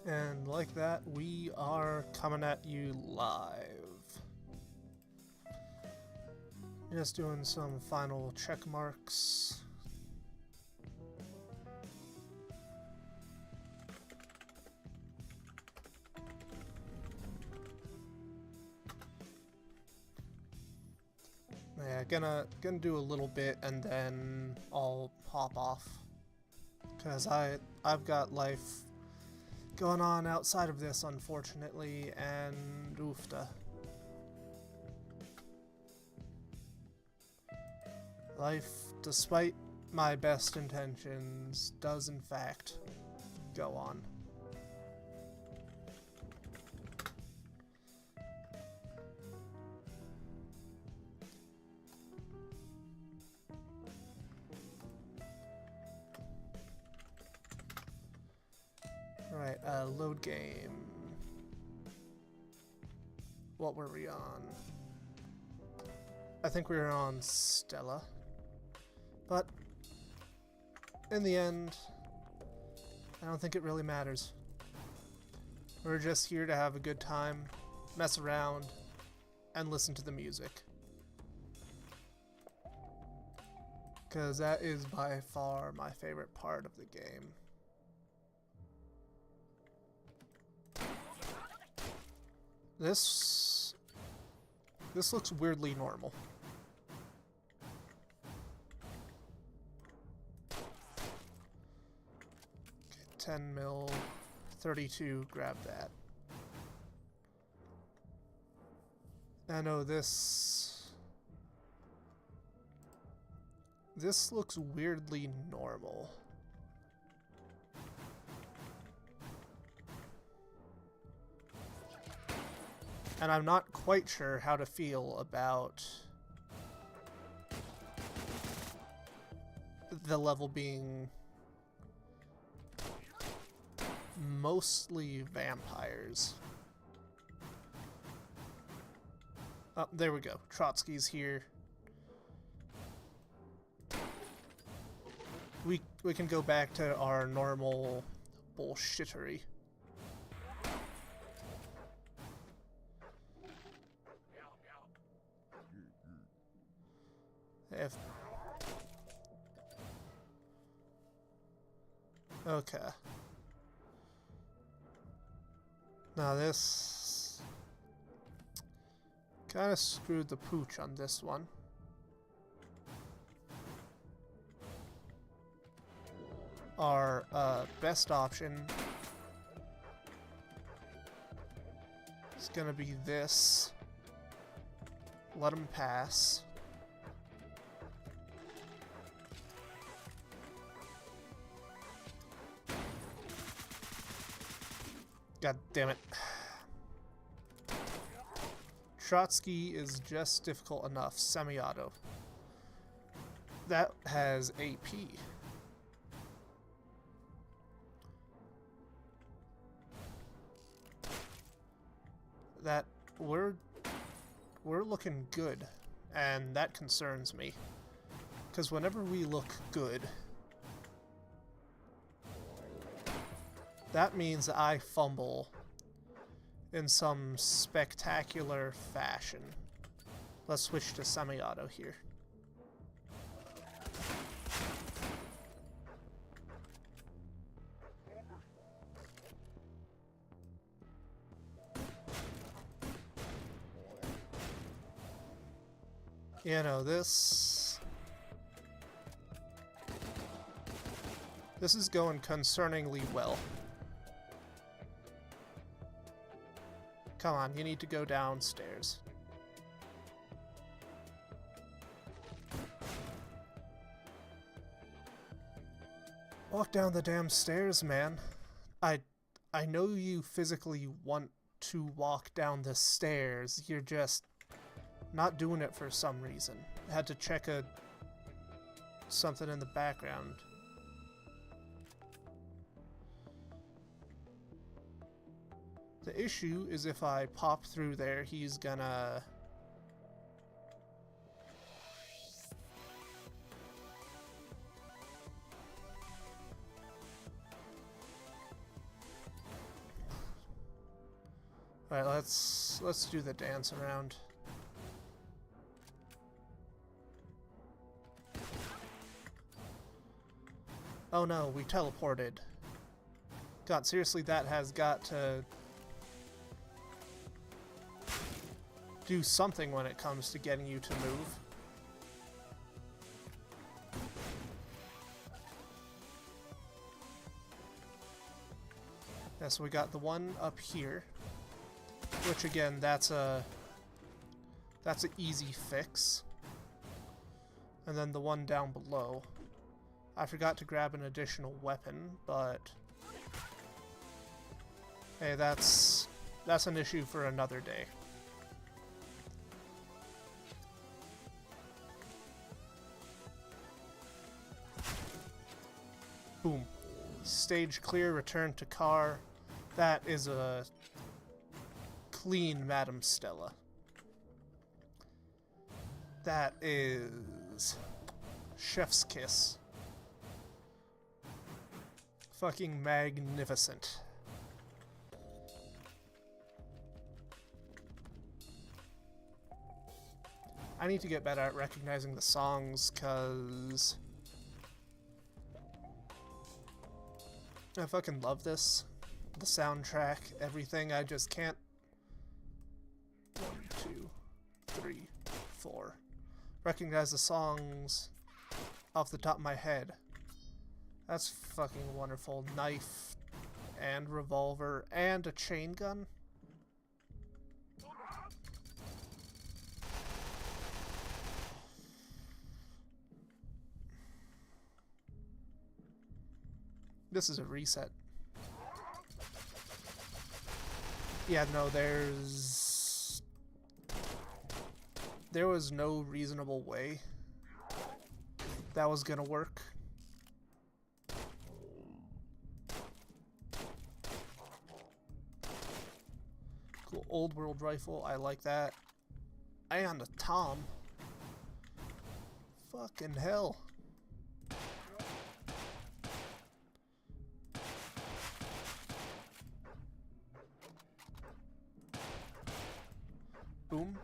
And like that, we are coming at you live. Just doing some final check marks. Yeah, gonna do a little bit and then I'll hop off. Cause I've got life going on outside of this, unfortunately, and oofta. Life, despite my best intentions, does in fact go on. Alright, load game. What were we on? I think we were on Stella. But, in the end, I don't think it really matters. We're just here to have a good time, mess around, and listen to the music. Because that is by far my favorite part of the game. This looks weirdly normal. Okay, 10 mil, 32, grab that. I know this looks weirdly normal. And I'm not quite sure how to feel about the level being mostly vampires. Oh, there we go. Trotsky's here. We can go back to our normal bullshittery. If okay. Now this kind of screwed the pooch on this one. Our best option is gonna be this. Let him pass. God damn it. Trotsky is just difficult enough. Semi-auto. That has AP. That we're looking good, and that concerns me. Because whenever we look good, that means I fumble in some spectacular fashion. Let's switch to semi-auto here. You know, this is going concerningly well. Come on, you need to go downstairs. Walk down the damn stairs, man. I know you physically want to walk down the stairs. You're just not doing it for some reason. I had to check something in the background. The issue is if I pop through there, he's gonna... Alright, let's do the dance around. Oh no, we teleported. God, seriously, that has got to do something when it comes to getting you to move. Yeah, so we got the one up here, which again, that's an easy fix. And then the one down below. I forgot to grab an additional weapon, but hey, that's an issue for another day. Boom. Stage clear, return to car. That is a clean Madam Stella. That is chef's kiss. Fucking magnificent. I need to get better at recognizing the songs, cause I fucking love this. The soundtrack, everything, I just can't. 1, 2, 3, 4. Recognize the songs off the top of my head. That's fucking wonderful. Knife and revolver and a chain gun. This is a reset. Yeah, no, there was no reasonable way that was gonna work. Cool, old world rifle, I like that. And a Tom. Fucking hell. Boom.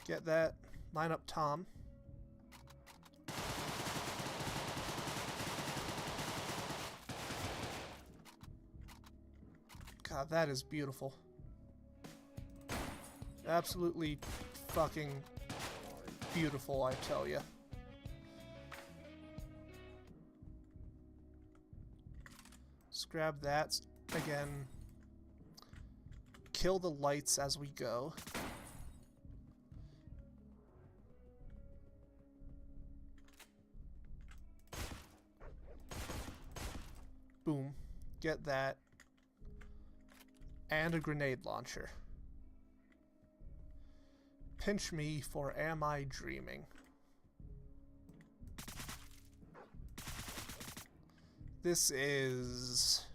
Get that. Line up Tom. God, that is beautiful. Absolutely fucking beautiful, I tell ya. Let's grab that again. Kill the lights as we go. Boom. Get that. And a grenade launcher. Pinch me for am I dreaming? This is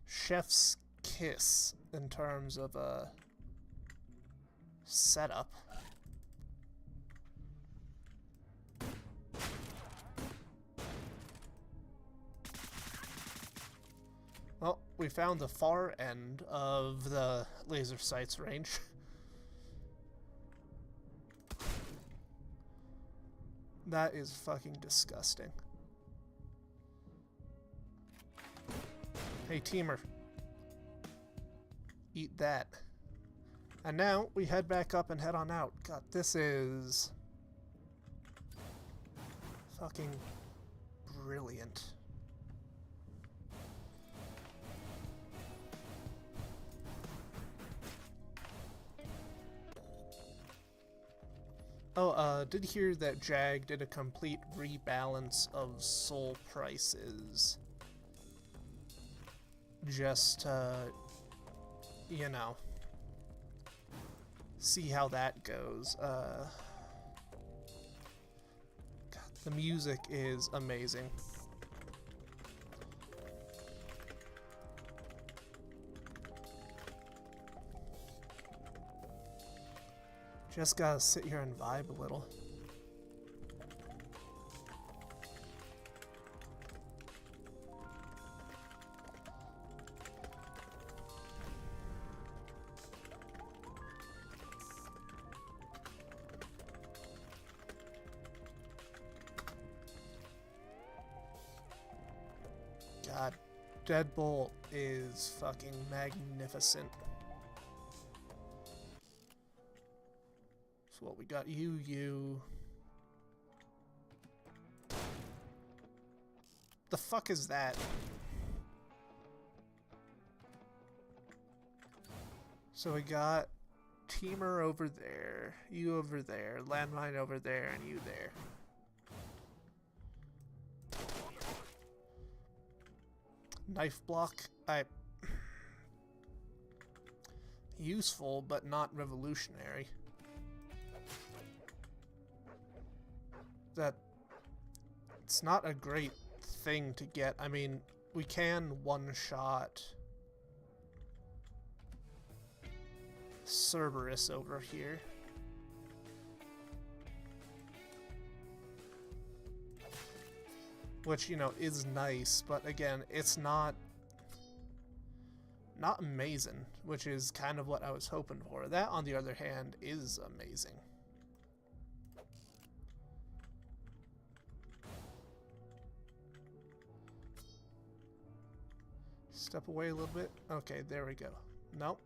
chef's kiss in terms of a setup. Well, we found the far end of the laser sight's range. That is fucking disgusting. Hey, teamer. Eat that. And now we head back up and head on out. God, this is fucking brilliant. Oh, did hear that Jag did a complete rebalance of soul prices. Just, you know, see how that goes. God, the music is amazing. Just gotta sit here and vibe a little. god. Deadbolt is fucking magnificent. So what we got? You. The fuck is that? So we got Teamer over there, you over there, Landmine over there, and you there. Knife block, useful, but not revolutionary. It's not a great thing to get. I mean, we can one-shot Cerberus over here. Which, you know, is nice, but again, it's not amazing, which is kind of what I was hoping for. That, on the other hand, is amazing. Step away a little bit. Okay, there we go. Nope.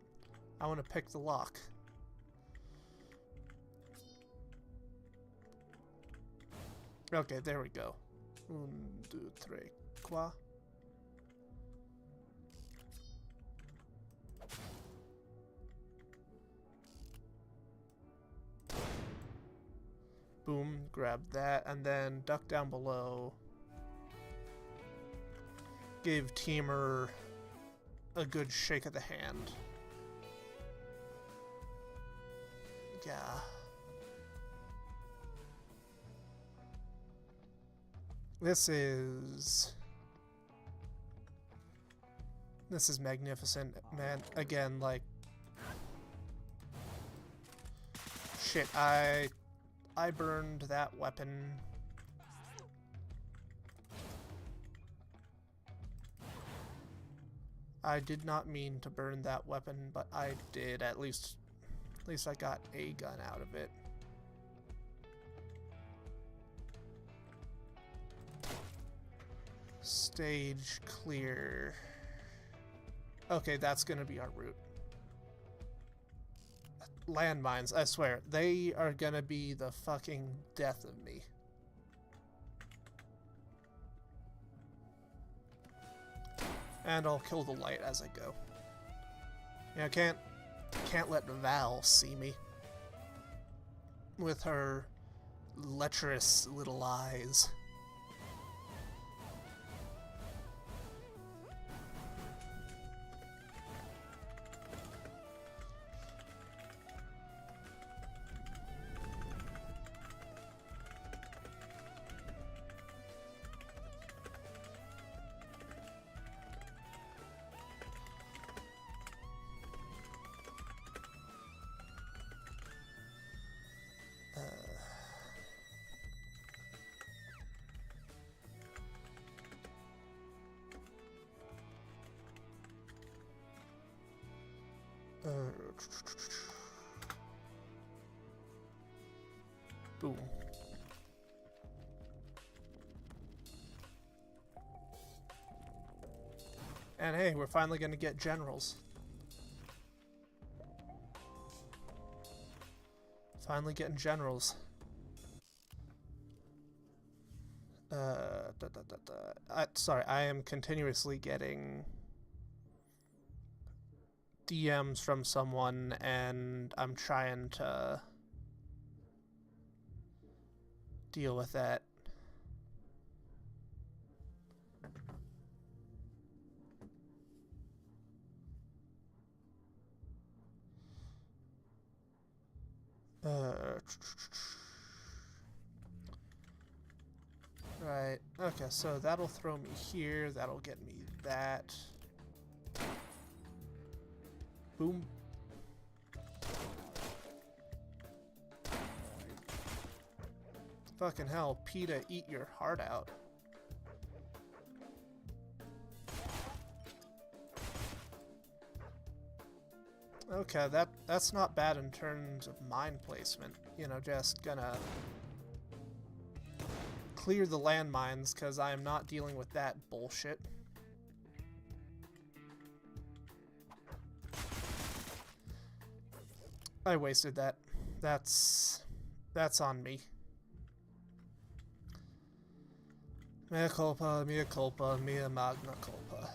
I want to pick the lock. Okay, there we go. 1, 2, 3, 4. Boom, grab that, and then duck down below. Give Teamer a good shake of the hand. Yeah. This is magnificent, man. Again, like, shit, I burned that weapon. I did not mean to burn that weapon, but I did. At least I got a gun out of it. Stage clear. Okay, that's gonna be our route. Landmines, I swear, they are gonna be the fucking death of me. And I'll kill the light as I go. You know, can't let Val see me with her lecherous little eyes. Boom. And hey, we're finally gonna get generals. Finally getting generals. Sorry, I am continuously getting DMs from someone, and I'm trying to deal with that. Right, okay, so that'll throw me here, that'll get me that. Boom. Fucking hell, PETA, eat your heart out. Okay, that's not bad in terms of mine placement. You know, just gonna clear the landmines, because I am not dealing with that bullshit. I wasted that. That's on me. Mea culpa, mea magna culpa.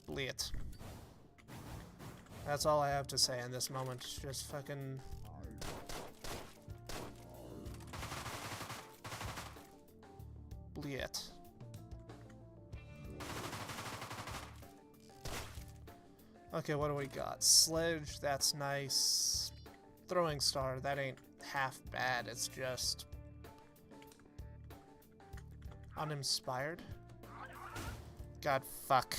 Bleat. That's all I have to say in this moment. Just fucking... Bleat. Okay, what do we got? Sledge, that's nice. Throwing star, that ain't half bad, it's just... uninspired? God, fuck.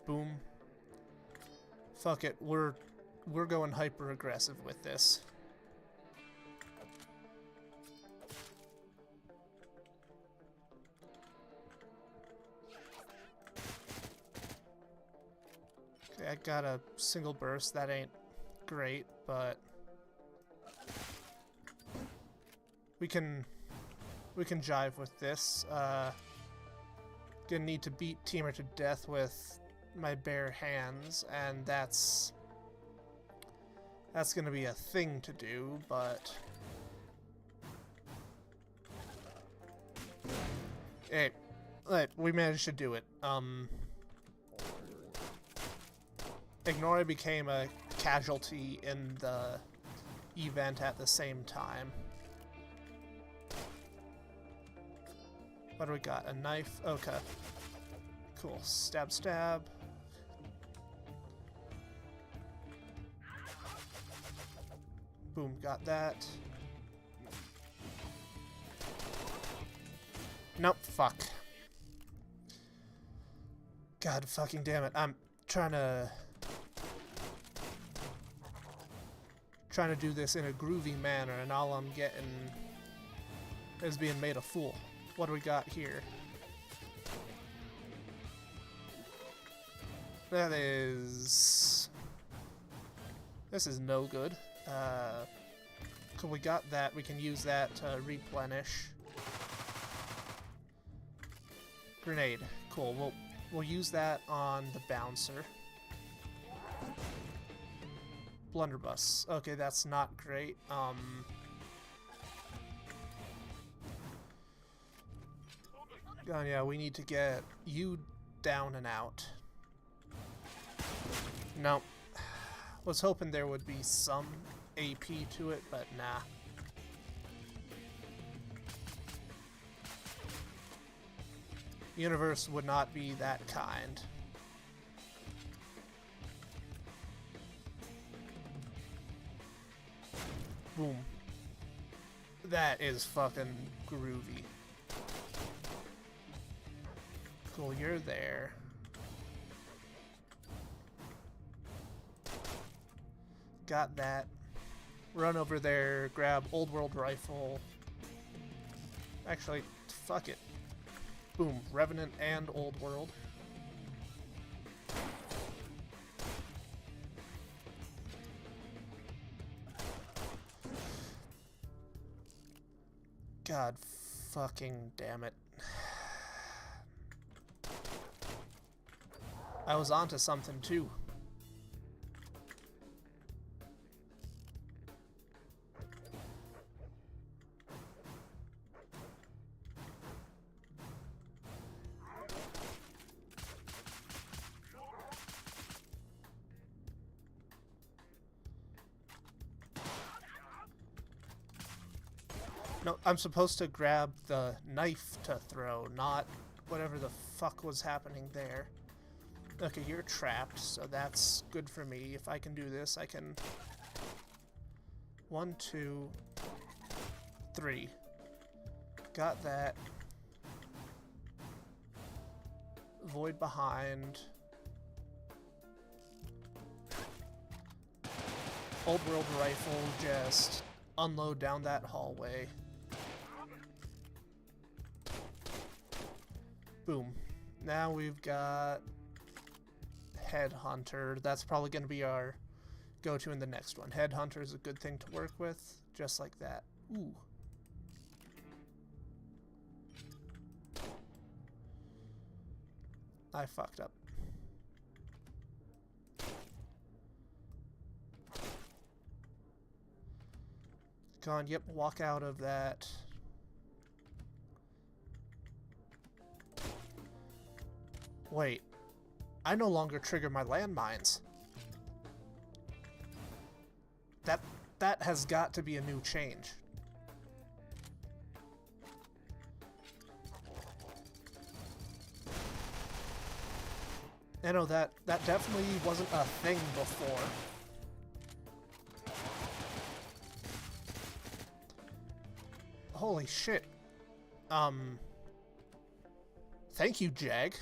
Boom. Fuck it, we're going hyper aggressive with this. Okay, I got a single burst, that ain't great, but we can jive with this. Gonna need to beat Teamer to death with my bare hands, and that's gonna be a thing to do, but hey, we managed to do it. Ignore became a casualty in the event at the same time. What do we got? A knife? Okay. Cool. Stab, stab. Boom, got that. Nope, fuck. God fucking damn it. I'm trying to do this in a groovy manner, and all I'm getting is being made a fool. What do we got here? That is... This is no good. Cool, we got that. We can use that to replenish. Grenade. Cool. We'll use that on the bouncer. Blunderbuss. Okay, that's not great. Yeah, we need to get you down and out. Nope. Was hoping there would be some AP to it, but nah. Universe would not be that kind. Boom. That is fucking groovy. Cool, you're there. Got that. Run over there, grab Old World Rifle. Actually, fuck it. Boom, Revenant and Old World. God fucking damn it. I was onto something too. No, I'm supposed to grab the knife to throw, not whatever the fuck was happening there. Okay, you're trapped, so that's good for me. If I can do this, I can... 1, 2, 3. Got that. Void behind. Old World Rifle, just unload down that hallway. Boom. Now we've got Headhunter. That's probably going to be our go-to in the next one. Headhunter is a good thing to work with, just like that. Ooh. I fucked up. Gone. Yep, walk out of that. Wait. I no longer trigger my landmines. That has got to be a new change. I know that definitely wasn't a thing before. Holy shit. Thank you, Jag.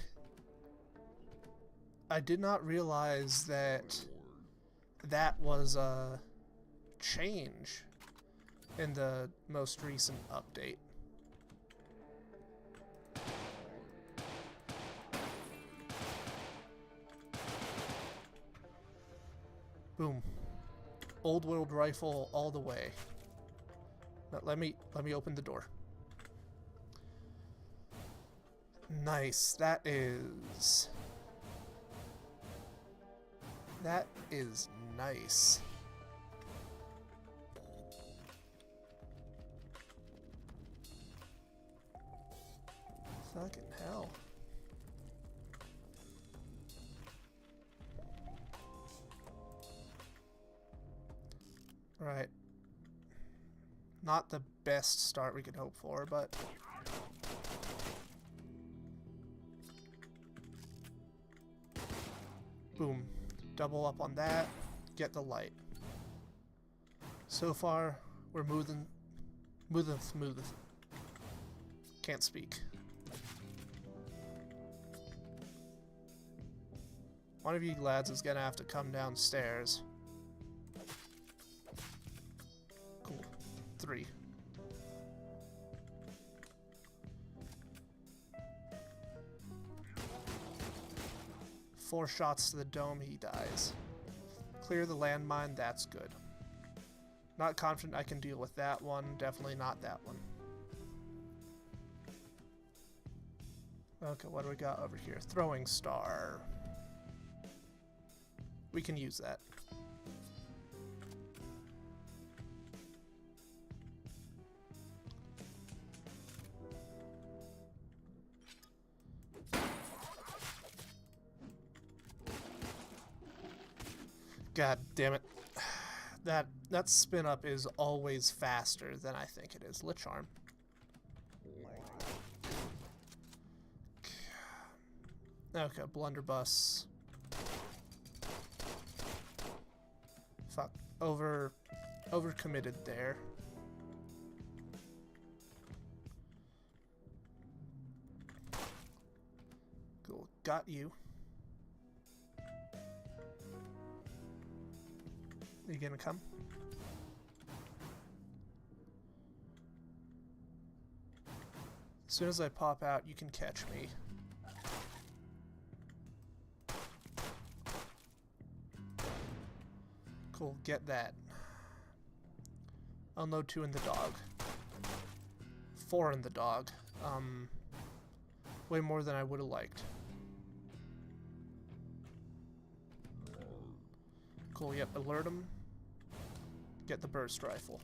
I did not realize that that was a change in the most recent update. Boom. Old world rifle all the way. But let me open the door. Nice. That is nice. Fucking hell. Right. Not the best start we could hope for, but... Boom. Double up on that. Get the light. So far, we're moving smooth. Can't speak. One of you lads is gonna have to come downstairs. Cool. 3. Four shots to the dome, he dies. Clear the landmine, that's good. Not confident I can deal with that one, definitely not that one. Okay, what do we got over here? Throwing star. We can use that. God damn it. That spin up is always faster than I think it is. Lich Charm. Okay, blunderbuss. Fuck. Overcommitted there. Cool. Got you. Are you gonna come? As soon as I pop out, you can catch me. Cool, get that. Unload 2 in the dog. 4 in the dog. Way more than I would have liked. Cool, yep, alert him. Get the burst rifle.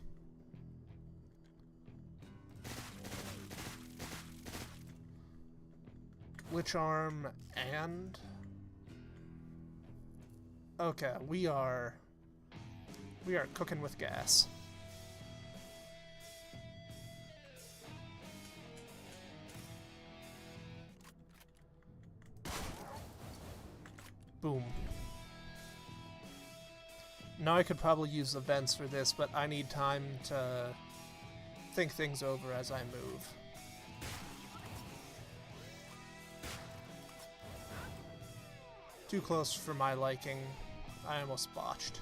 Lich arm and... Okay, we are cooking with gas. Boom. Now I could probably use the vents for this, but I need time to think things over as I move. Too close for my liking. I almost botched.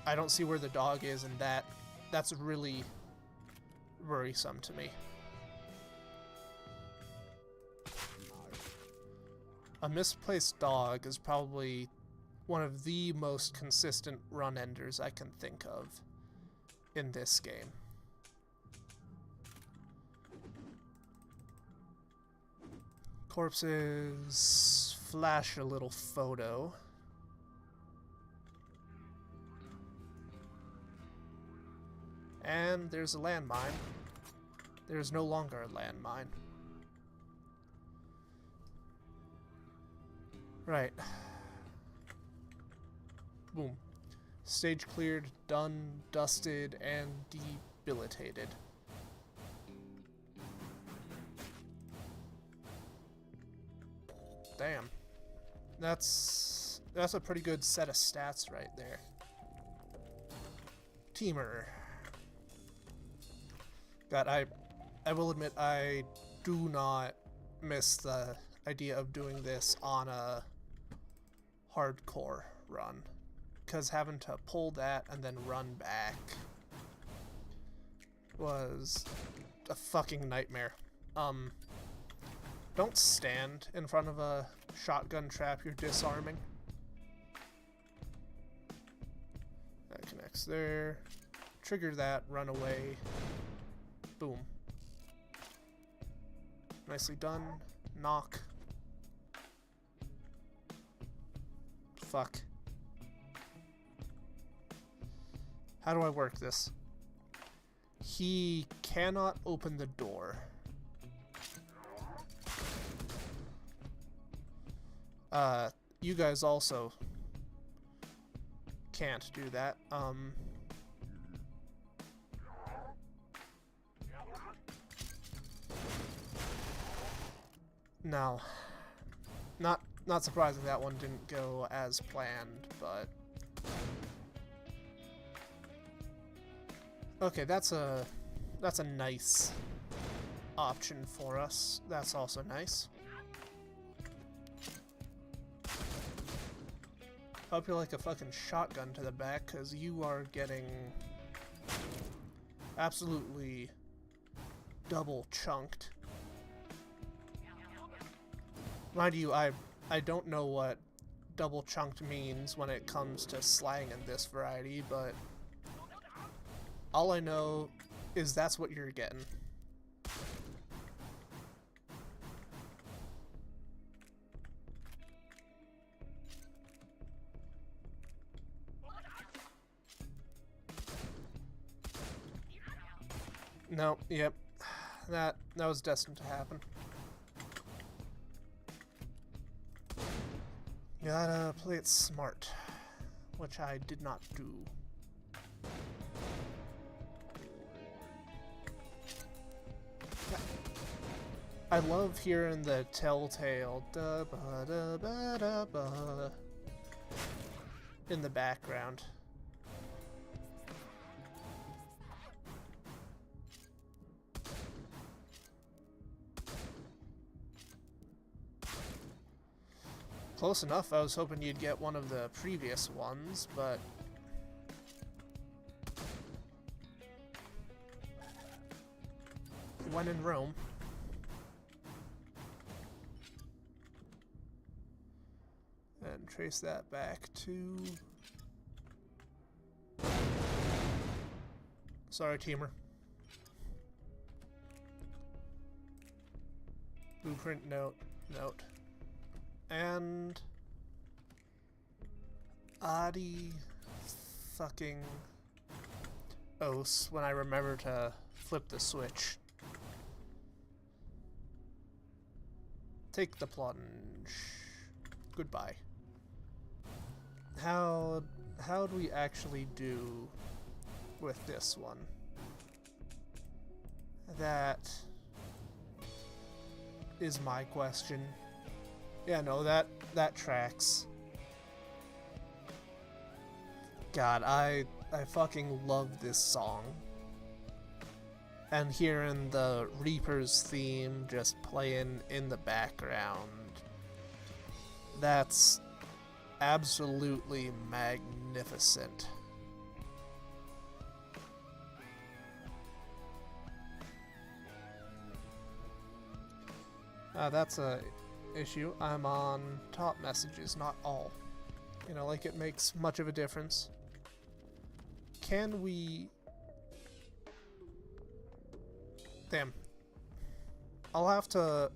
I don't see where the dog is, and that's really worrisome to me. A misplaced dog is probably one of the most consistent run enders I can think of in this game. Corpses, flash a little photo. And there's a landmine. There's no longer a landmine. Right. Boom. Stage cleared, done, dusted, and debilitated. Damn. That's a pretty good set of stats right there. Teamer. God, I will admit I do not miss the idea of doing this on a hardcore run, because having to pull that and then run back was a fucking nightmare. Don't stand in front of a shotgun trap you're disarming. That connects there. Trigger that, run away. Boom. Nicely done. Knock. Fuck. How do I work this? He cannot open the door. You guys also can't do that. No. Not surprising that one didn't go as planned, but okay, that's a nice option for us. That's also nice. Hope you like a fucking shotgun to the back, because you are getting absolutely double chunked. Mind you, I don't know what double chunked means when it comes to slang in this variety, but all I know is that's what you're getting. No, yep. That was destined to happen. Gotta play it smart, which I did not do. I love hearing the telltale da ba da ba da ba in the background. Close enough. I was hoping you'd get one of the previous ones, but when in Rome. And trace that back to... Sorry, teamer. Blueprint note. And... Adi... fucking... Os, when I remember to flip the switch. Take the plunge. Goodbye. How do we actually do with this one? That is my question. Yeah, no, that tracks. God, I fucking love this song. And hearing the Reaper's theme just playing in the background, that's absolutely magnificent. That's a issue. I'm on top messages, not all. You know, like it makes much of a difference. Can we... Damn. I'll have to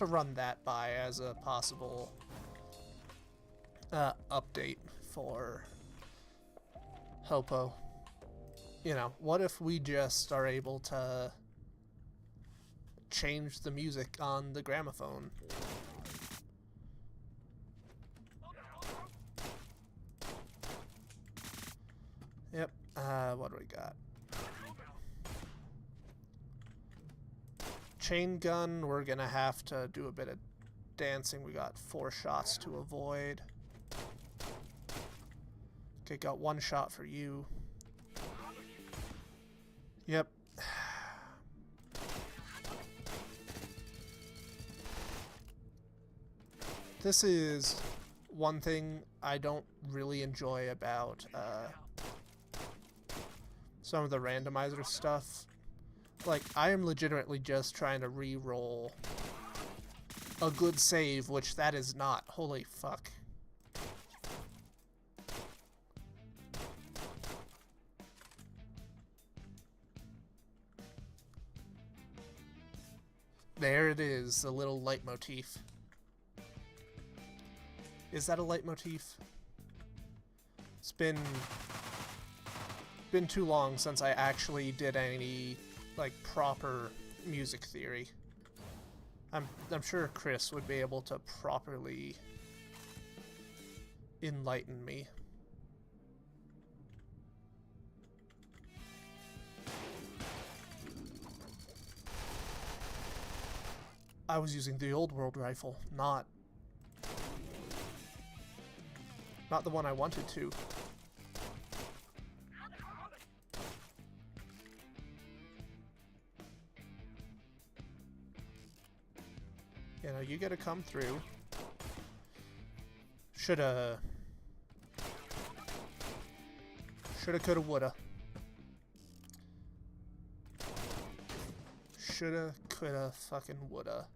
run that by as a possible update for Hopo. You know, what if we just are able to change the music on the gramophone? Yep, what do we got? Chain gun, we're gonna have to do a bit of dancing. We got 4 shots to avoid. Okay, got 1 shot for you. Yep. This is one thing I don't really enjoy about some of the randomizer stuff. Like, I am legitimately just trying to re-roll a good save, which that is not. Holy fuck. There it is, a little leitmotif. Is that a leitmotif? It's been too long since I actually did any, like, proper music theory. I'm sure Chris would be able to properly enlighten me. I was using the old world rifle, not the one I wanted to. You know, you gotta come through. Shoulda, coulda, woulda. Shoulda, coulda, fucking woulda.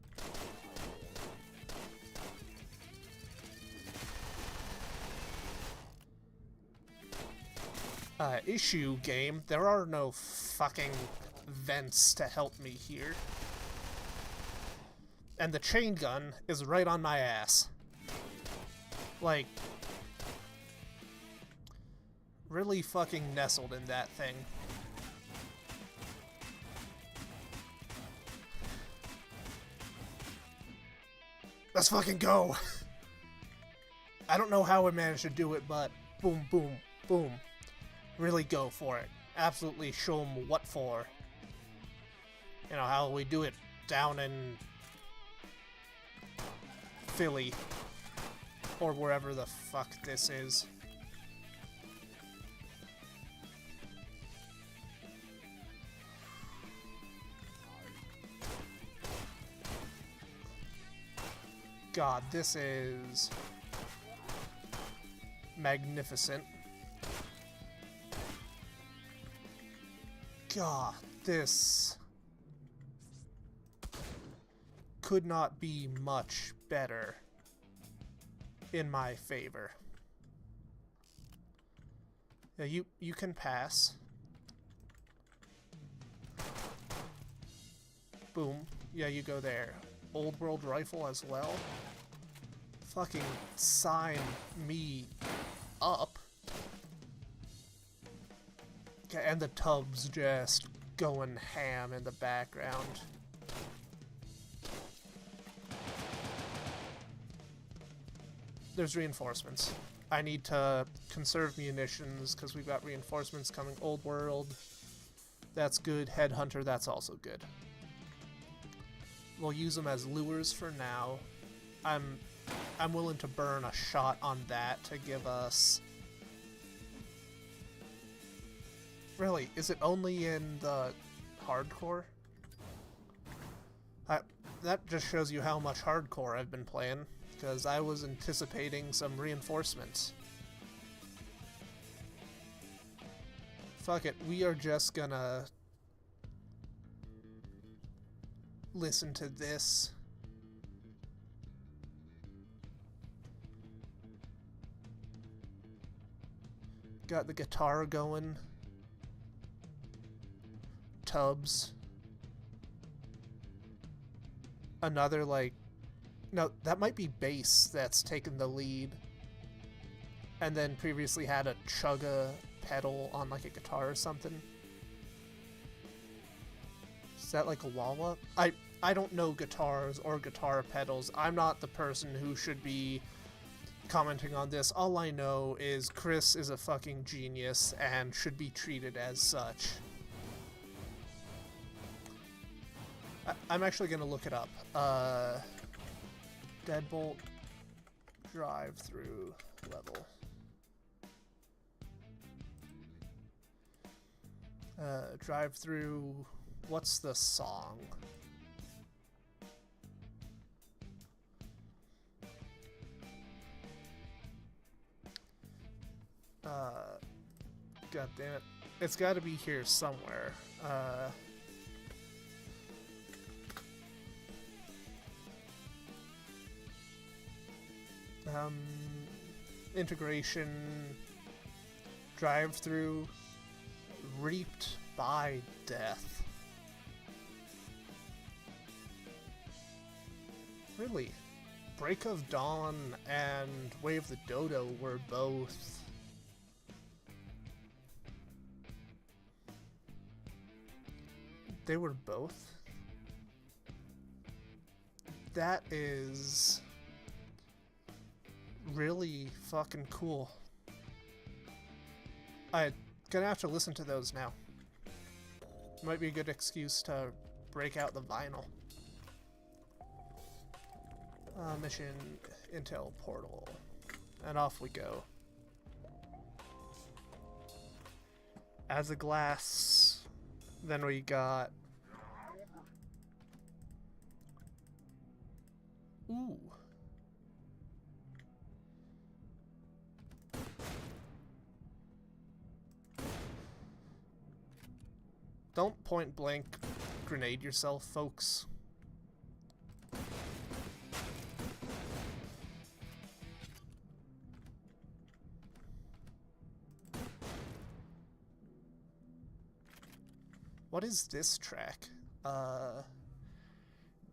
Issue game. There are no fucking vents to help me here. And the chain gun is right on my ass. Like, really fucking nestled in that thing. Let's fucking go! I don't know how we managed to do it, but boom, boom, boom. Really go for it. Absolutely show them what for. You know, how we do it down in Philly. Or wherever the fuck this is. God, this is magnificent. God, this could not be much better in my favor. Yeah, you can pass. Boom. Yeah, you go there. Old world rifle as well. Fucking sign me up. Okay, and the tub's just going ham in the background. There's reinforcements. I need to conserve munitions because we've got reinforcements coming. Old world. That's good. Headhunter, that's also good. We'll use them as lures for now. I'm willing to burn a shot on that to give us... Really, is it only in the hardcore? That just shows you how much hardcore I've been playing, because I was anticipating some reinforcements. Fuck it, we are just gonna listen to this Got the guitar going. Tubs. Another, like... No, that might be bass that's taken the lead. And then previously had a chugga pedal on, like, a guitar or something. Is that like a wah-wah? I don't know guitars or guitar pedals. I'm not the person who should be commenting on this. All I know is Chris is a fucking genius and should be treated as such. I'm actually gonna look it up. Deadbolt drive-through level. Drive-through... What's the song? God damn it. It's gotta be here somewhere. Integration, drive-through, reaped by death. Really? Break of Dawn and Way of the Dodo were both... They were both? That is... really fucking cool. I'm gonna have to listen to those now. Might be a good excuse to break out the vinyl. Mission Intel Portal. And off we go. As a glass. Then we got... Ooh. Don't point blank grenade yourself, folks. What is this track?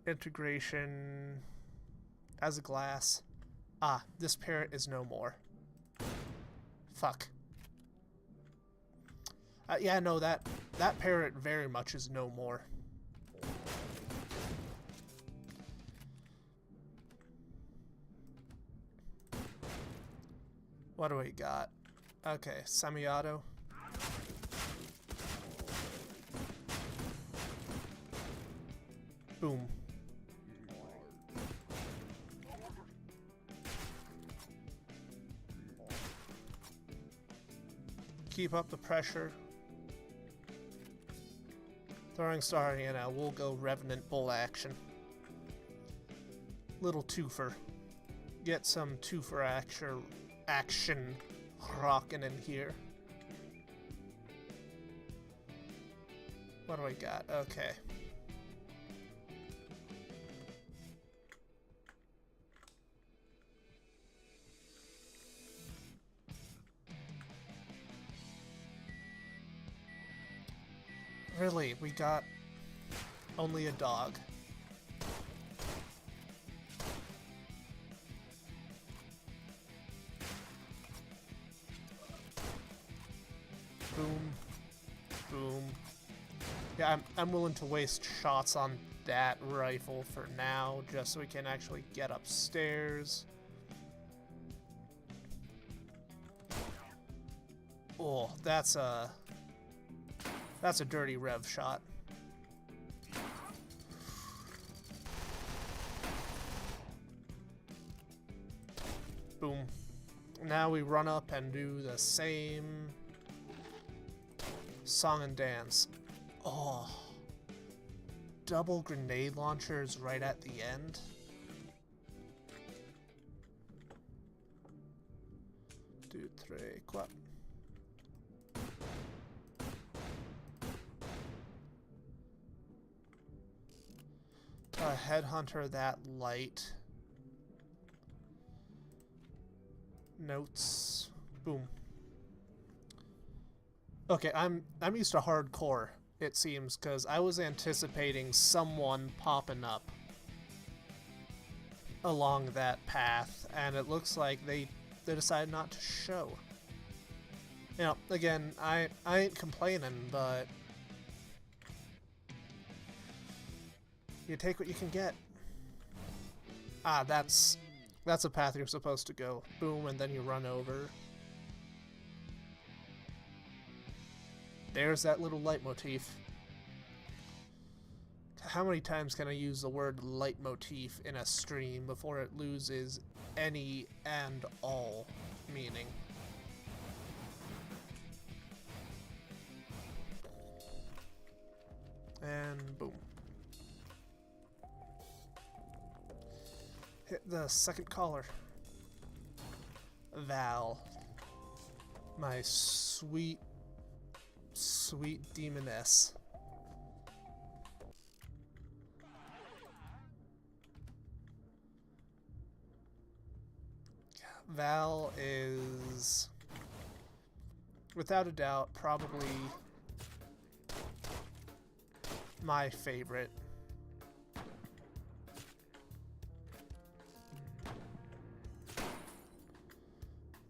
Integration as a glass. Ah, this parrot is no more. Fuck. Yeah, no, that parrot very much is no more. What do we got? Okay, semi-auto. Boom. Keep up the pressure. Throwing star, you know, we'll go Revenant Bull action. Little twofer. Get some twofer action rocking in here. What do we got? Okay. Really, we got only a dog. Boom. Boom. Yeah, I'm willing to waste shots on that rifle for now, just so we can actually get upstairs. Oh, that's a dirty rev shot. Boom. Now we run up and do the same song and dance. Oh. Double grenade launchers right at the end. Two, three, quack. Headhunter that light. Notes. Boom. Okay, I'm used to hardcore, it seems, because I was anticipating someone popping up along that path, and it looks like they decided not to show. You know, again, I ain't complaining, but you take what you can get. Ah, that's a path you're supposed to go. Boom, and then you run over. There's that little leitmotif. How many times can I use the word leitmotif in a stream before it loses any and all meaning? And boom. Hit the second collar. Val. My sweet, sweet demoness. Val is, without a doubt, probably my favorite.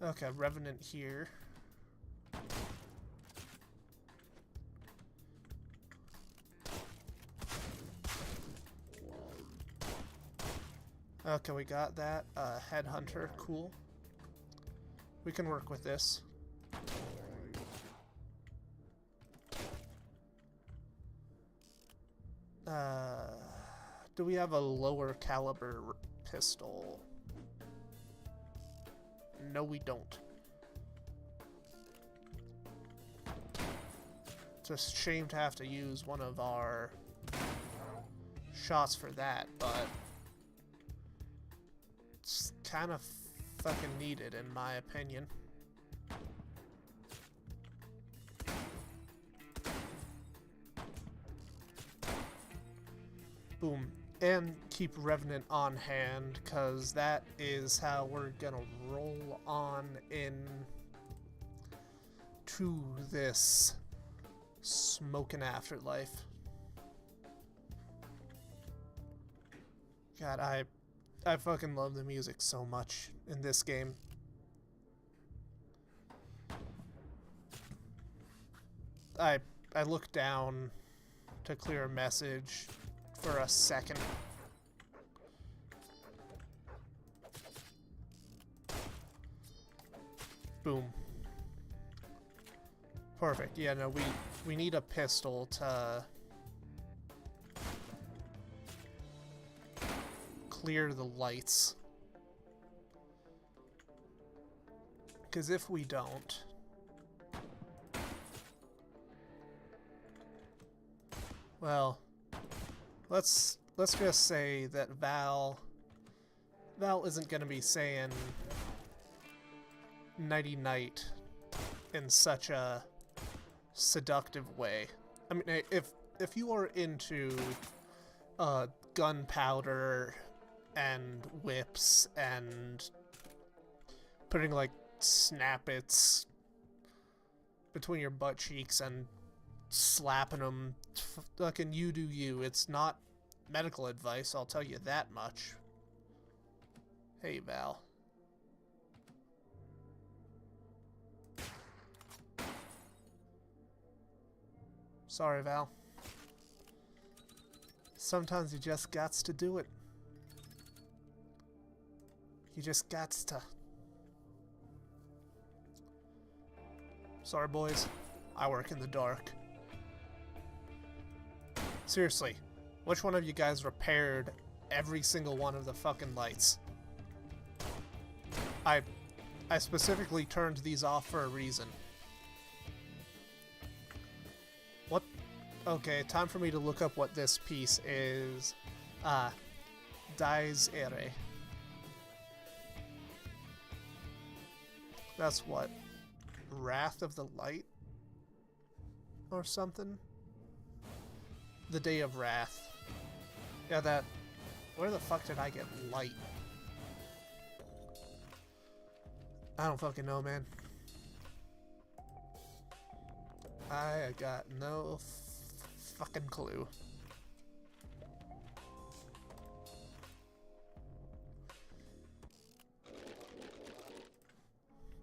Okay, Revenant here. Okay, we got that. Headhunter, cool. We can work with this. Do we have a lower caliber pistol? No, we don't. It's a shame to have to use one of our shots for that, but it's kind of fucking needed in my opinion. Boom. And keep Revenant on hand, because that is how we're gonna roll on in to this smoking afterlife. God, I fucking love the music so much in this game. I looked down to clear a message for a second. Boom. Perfect. Yeah, no, we need a pistol to clear the lights. Because if we don't, well, let's just say that Val isn't gonna be saying nighty night in such a seductive way. I mean, if you are into gunpowder and whips and putting like snappets between your butt cheeks and slapping them, fucking you do you. It's not medical advice, I'll tell you that much. Hey, Val. Sorry, Val. Sometimes you just gots to do it. You just gots to. Sorry, boys. I work in the dark. Seriously, which one of you guys repaired every single one of the fucking lights? I specifically turned these off for a reason. What? Okay, time for me to look up what this piece is. Dies Ere. That's what? Wrath of the Light? Or something? The Day of Wrath. Yeah, that... Where the fuck did I get light? I don't fucking know, man. I got no fucking clue.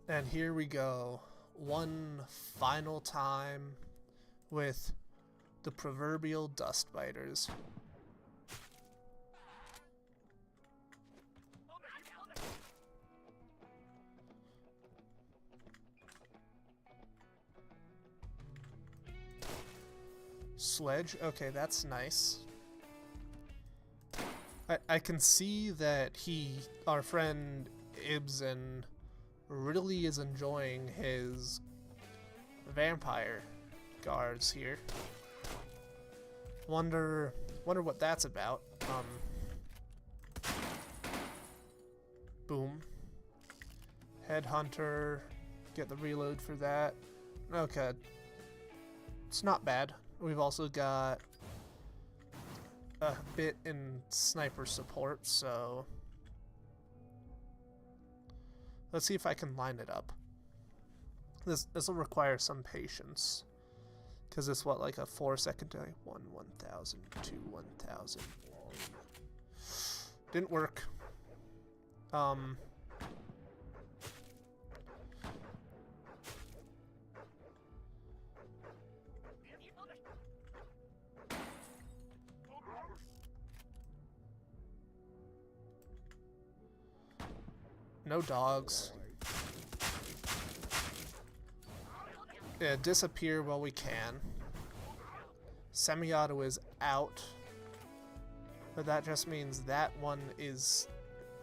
And here we go. One final time with the proverbial dust biters. Sledge? Okay, that's nice. I can see that our friend Ibsen, really is enjoying his vampire guards here. Wonder what that's about. Boom. Headhunter. Get the reload for that. Okay. It's not bad. We've also got a bit in sniper support, so let's see if I can line it up. This will require some patience, because it's what, like a 4-second delay? 1,000, 2, 1,000. Didn't work. No dogs. Yeah, disappear while we can. Semi-auto is out. But that just means that one is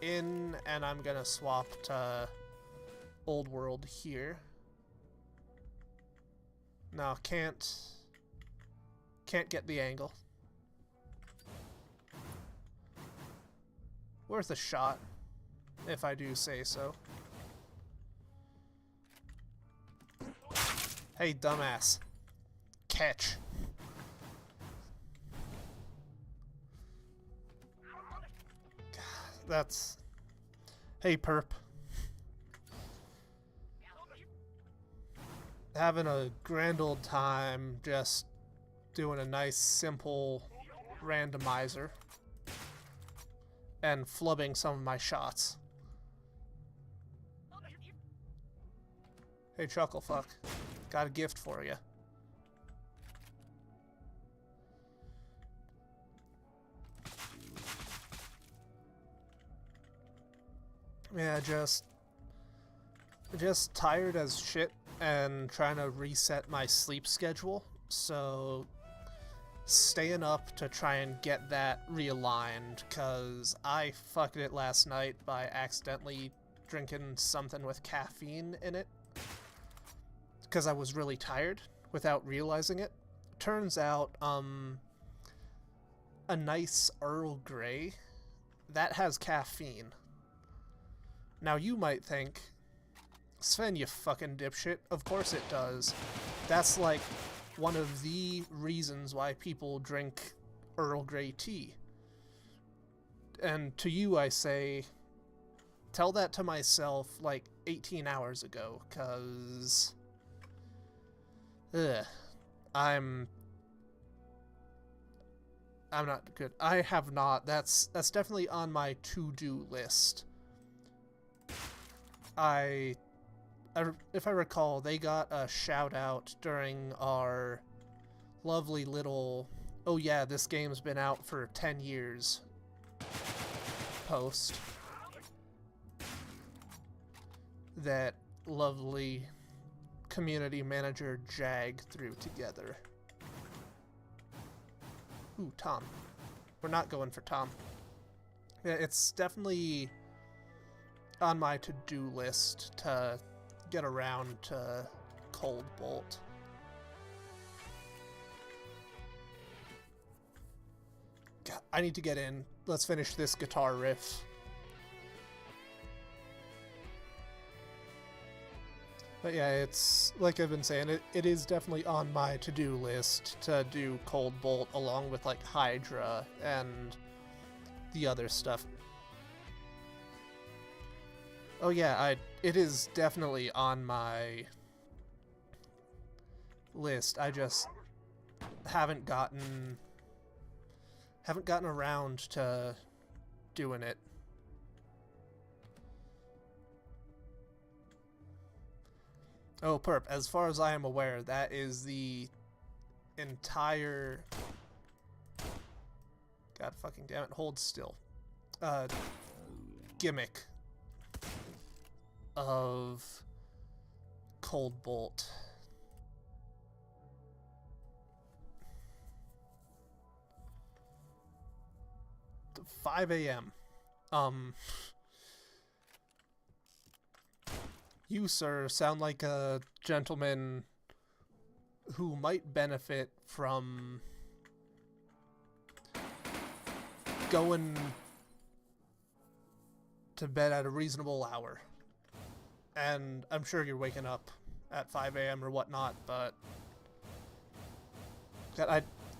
in, and I'm gonna swap to Old World here. No, can't get the angle. Worth a shot, if I do say so. Hey, dumbass. Catch. God, that's... Hey, perp. Having a grand old time just doing a nice, simple randomizer and flubbing some of my shots. Hey, Chucklefuck. Got a gift for you. Yeah, just tired as shit and trying to reset my sleep schedule. So staying up to try and get that realigned, cause I fucked it last night by accidentally drinking something with caffeine in it. Because I was really tired without realizing it. Turns out, a nice Earl Grey, that has caffeine. Now you might think, Sven, you fucking dipshit, of course it does. That's like one of the reasons why people drink Earl Grey tea. And to you I say, tell that to myself like 18 hours ago, cause... Ugh. I'm not good. I have not. That's definitely on my to-do list. If I recall, they got a shout out during our lovely little, oh yeah, this game's been out for 10 years post that lovely community manager Jag threw together. Ooh, Tom. We're not going for Tom. Yeah, it's definitely on my to-do list to get around to Cold Bolt. God, I need to get in. Let's finish this guitar riff. But yeah, it's, like I've been saying, it is definitely on my to-do list to do Cold Bolt along with, like, Hydra and the other stuff. Oh yeah, it is definitely on my list. I just haven't gotten around to doing it. Oh, perp. As far as I am aware, that is the entire... God fucking damn it. Hold still. Gimmick of Cold Bolt. To 5 a.m. You, sir, sound like a gentleman who might benefit from going to bed at a reasonable hour. And I'm sure you're waking up at 5 a.m. or whatnot, but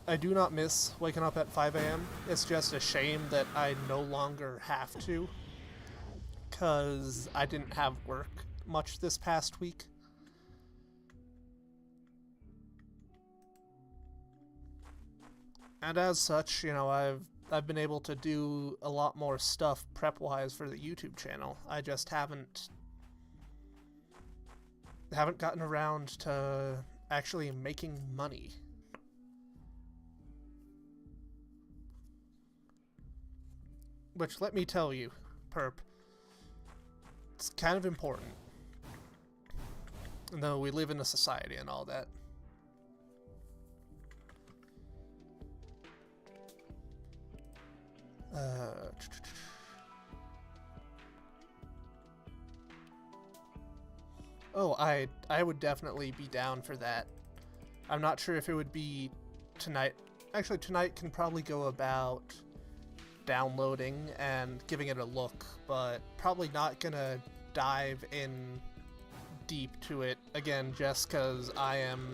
I do not miss waking up at 5 a.m. It's just a shame that I no longer have to, because I didn't have work much this past week. And as such, you know, I've been able to do a lot more stuff prep-wise for the YouTube channel. I just haven't gotten around to actually making money. Which, let me tell you, perp, it's kind of important. Though we live in a society and all that. Oh, I would definitely be down for that. I'm not sure if it would be tonight. Actually, tonight can probably go about downloading and giving it a look, but probably not gonna dive in deep to it again, just because I am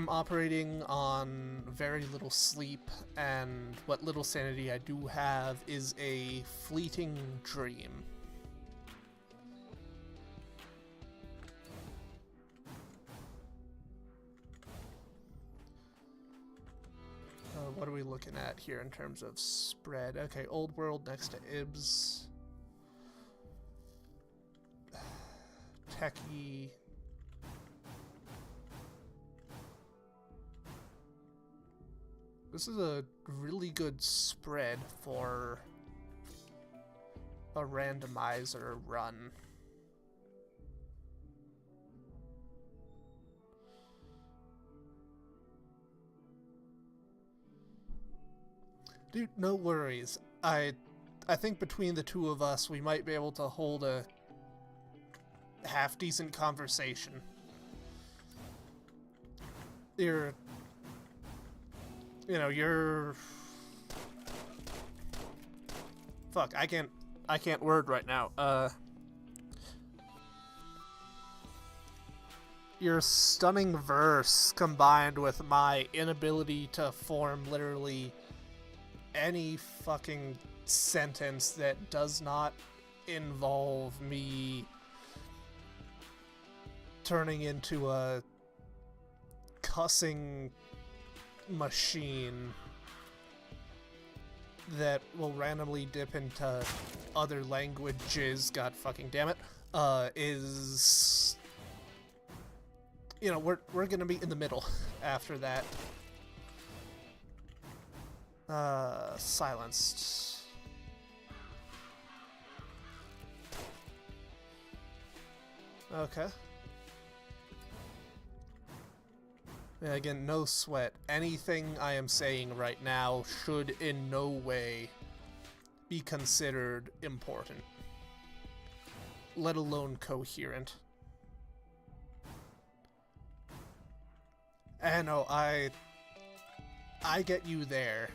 operating on very little sleep, and what little sanity I do have is a fleeting dream. What are we looking at here in terms of spread? Okay, Old World next to Ibs. Techie. This is a really good spread for a randomizer run. Dude, no worries. I think between the two of us, we might be able to hold a half-decent conversation. You're fuck, I can't word right now. Your stunning verse combined with my inability to form literally any fucking sentence that does not involve me turning into a cussing machine that will randomly dip into other languages, god fucking damn it, is, you know, we're gonna be in the middle after that. Silenced. Okay. And again, no sweat. Anything I am saying right now should in no way be considered important, let alone coherent. And no, I get you there.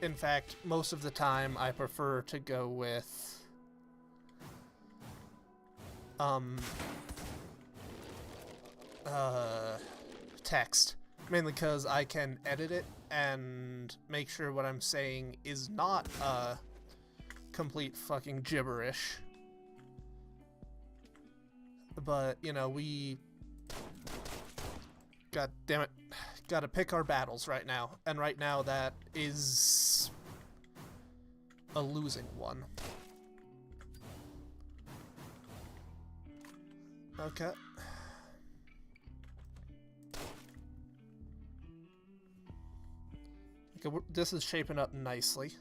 In fact, most of the time I prefer to go with text, mainly because I can edit it and make sure what I'm saying is not complete fucking gibberish. But, you know, we God damn it. Gotta pick our battles right now. And right now that is a losing one. Okay. Okay, this is shaping up nicely.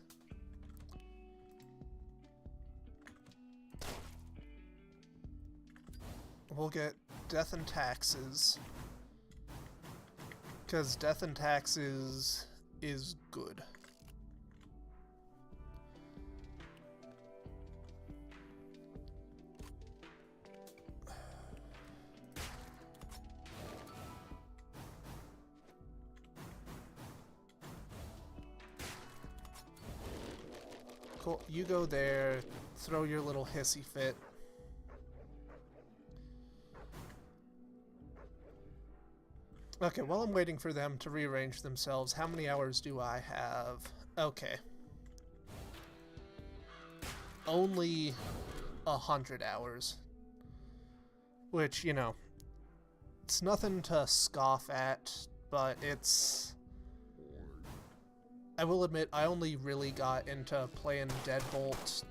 We'll get death and taxes. Because death and taxes is good. Cool. You go there, throw your little hissy fit. Okay, while I'm waiting for them to rearrange themselves, how many hours do I have? Okay. Only 100 hours. Which, you know, it's nothing to scoff at, but it's... I will admit, I only really got into playing Deadbolt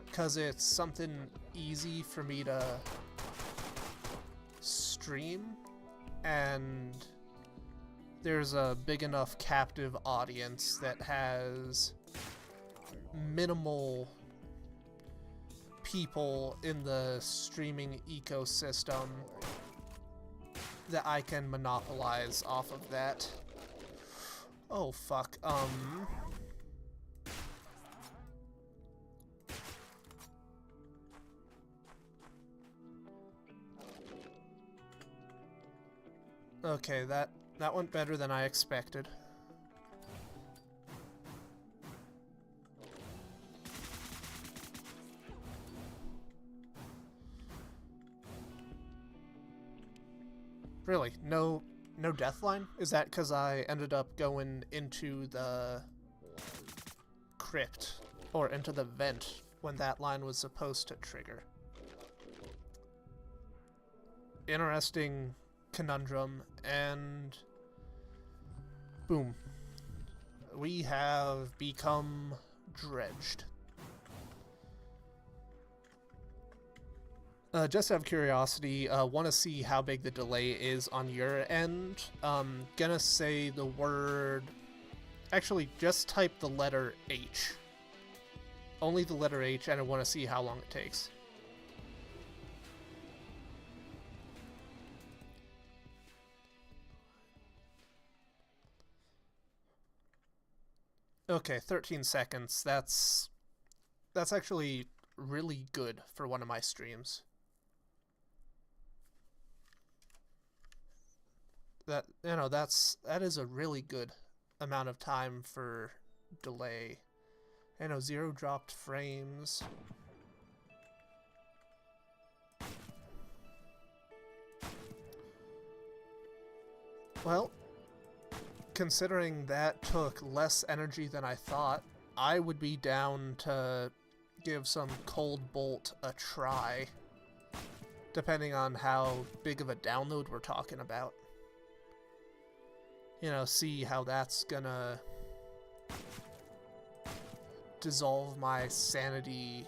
because it's something easy for me to stream, and there's a big enough captive audience that has minimal people in the streaming ecosystem that I can monopolize off of that. Oh, fuck. Okay, that went better than I expected. Really? No deathline? Is that because I ended up going into the crypt, or into the vent, when that line was supposed to trigger? Interesting conundrum, and boom. We have become dredged. Just out of curiosity, want to see how big the delay is on your end. Gonna say the word... Actually, just type the letter H. Only the letter H, and I want to see how long it takes. Okay, 13 seconds. That's actually really good for one of my streams. That is a really good amount of time for delay. 0 dropped frames. Well, considering that took less energy than I thought, I would be down to give some Cold Bolt a try, depending on how big of a download we're talking about. You know, see how that's gonna dissolve my sanity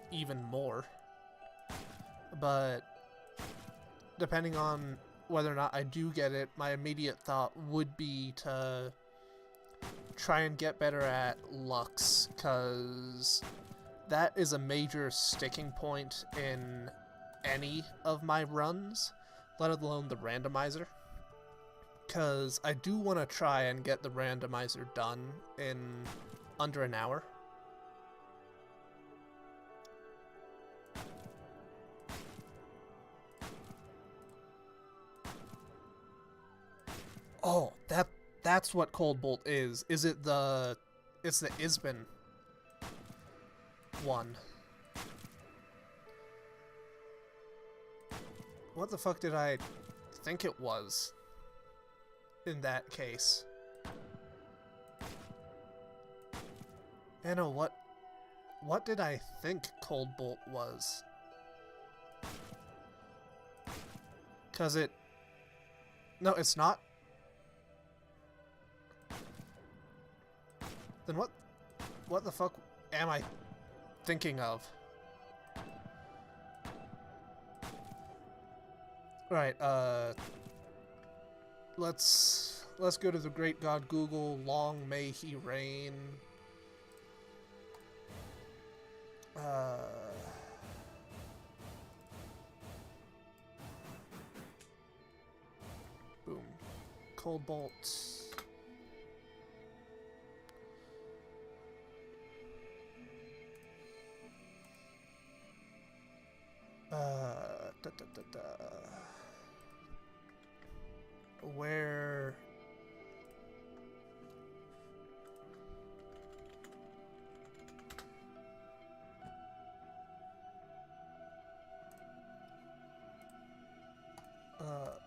even more. But depending on whether or not I do get it, my immediate thought would be to try and get better at Lux, because that is a major sticking point in any of my runs, let alone the randomizer. Because I do want to try and get the randomizer done in under an hour. Oh, that's what Cold Bolt is. Is it the... It's the Isbin one. What the fuck did I think it was in that case? What did I think Cold Bolt was? 'Cause it No, it's not. Then what the fuck am I thinking of? Right, let's go to the great god Google. Long may he reign. Boom. Cold bolt. Where?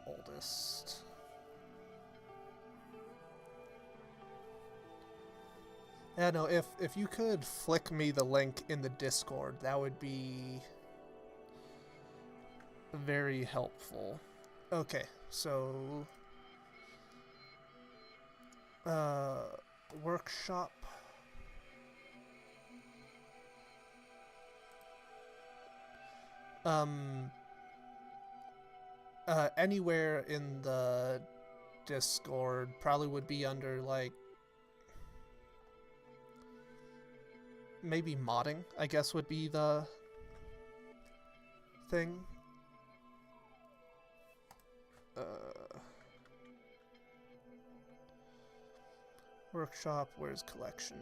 Oldest. Yeah, no, if you could flick me the link in the Discord, that would be very helpful. Okay, so workshop. Anywhere in the Discord probably would be under, like, maybe modding, I guess, would be the thing. Workshop, where's collection?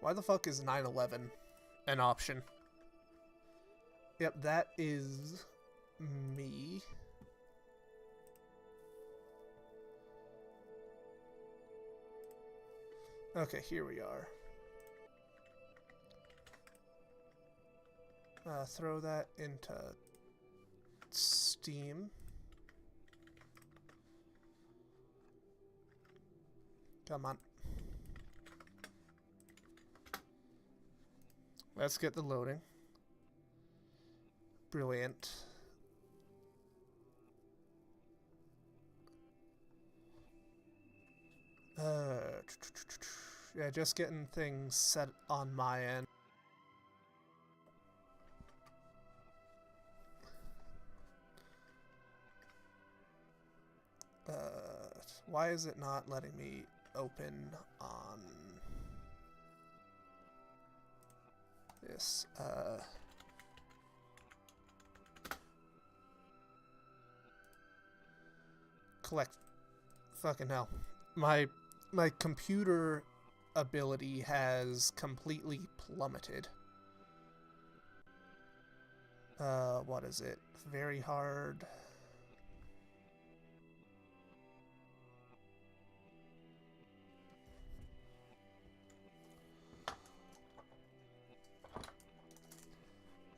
Why the fuck is 9/11 an option? Yep, that is me. Okay, here we are. Throw that into Steam. Come on. Let's get the loading. Brilliant. Yeah, just getting things set on my end. Why is it not letting me open on this? Collect. Fucking hell. My computer ability has completely plummeted. What is it? Very hard.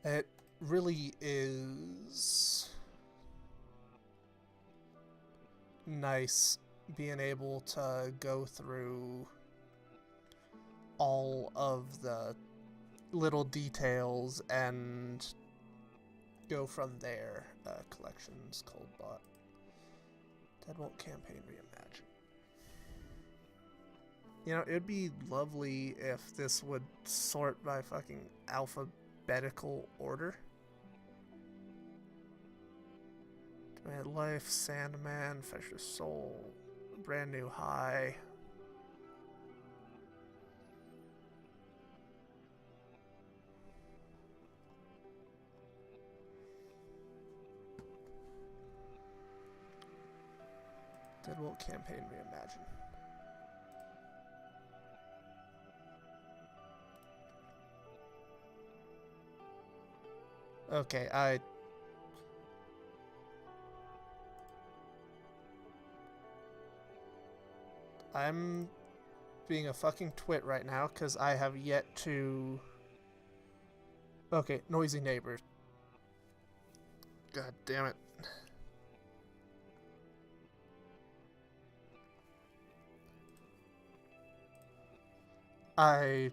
It really is nice being able to go through all of the little details and go from there. Collections, Cold Bot, Deadbolt Campaign Reimagine. You know, it'd be lovely if this would sort by fucking alphabetical order. Demand Life, Sandman, Fetcher Soul, Brand New High. Deadbolt Campaign Reimagine. Okay, I'm being a fucking twit right now because I have yet to... Okay, noisy neighbors. God damn it. I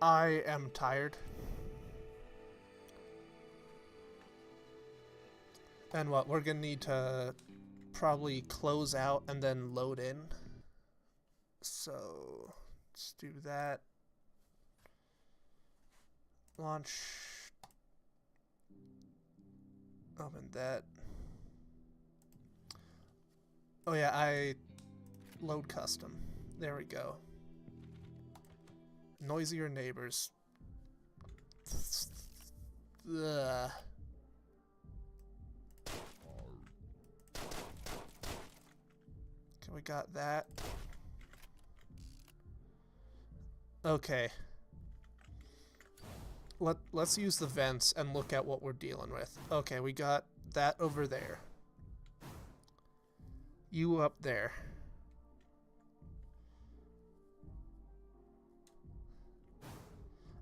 am tired. And what, we're gonna need to probably close out and then load in. So let's do that. Launch. Open that. Oh yeah, I load custom. There we go. Noisier neighbors. Ugh. Okay, we got that. Okay. Let's use the vents and look at what we're dealing with. Okay, we got that over there. You up there.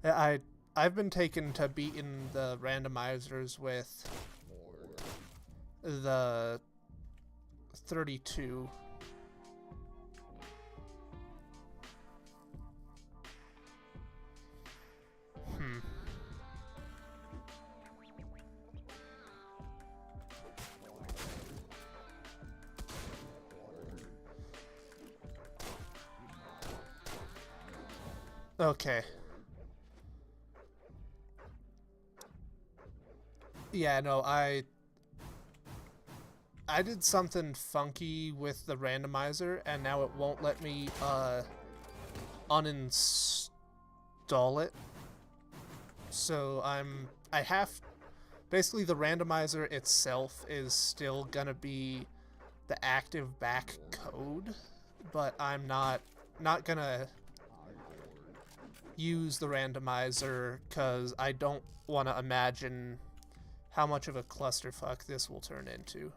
I've been taken to beating the randomizers with the 32. Okay. Yeah, no, I did something funky with the randomizer, and now it won't let me uninstall it. So I have, basically the randomizer itself is still gonna be the active back code, but I'm not gonna use the randomizer because I don't want to imagine how much of a clusterfuck this will turn into.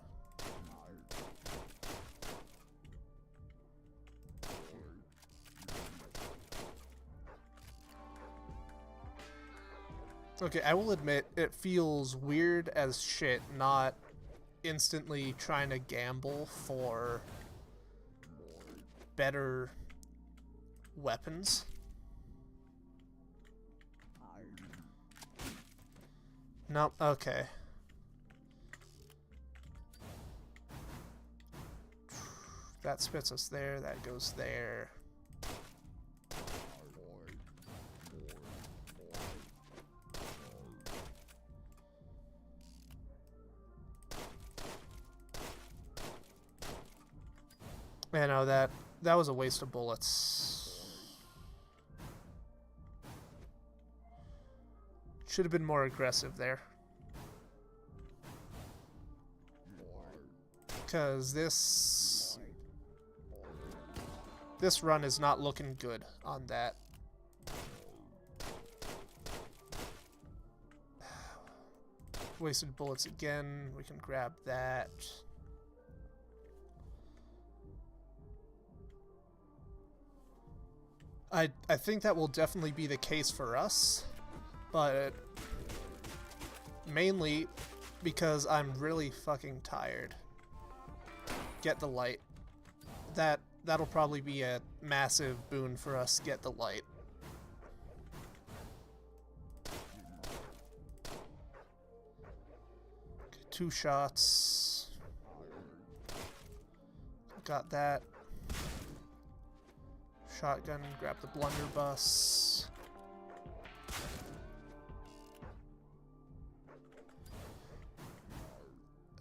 Okay, I will admit, it feels weird as shit not instantly trying to gamble for better weapons. Nope, okay. That spits us there, that goes there. Man, no, that was a waste of bullets. Should have been more aggressive there. Because this run is not looking good on that. Wasted bullets again. We can grab that. I think that will definitely be the case for us, but mainly because I'm really fucking tired. Get the light. That'll probably be a massive boon for us. Get the light. Okay, 2 shots. Got that. Shotgun, grab the blunderbuss.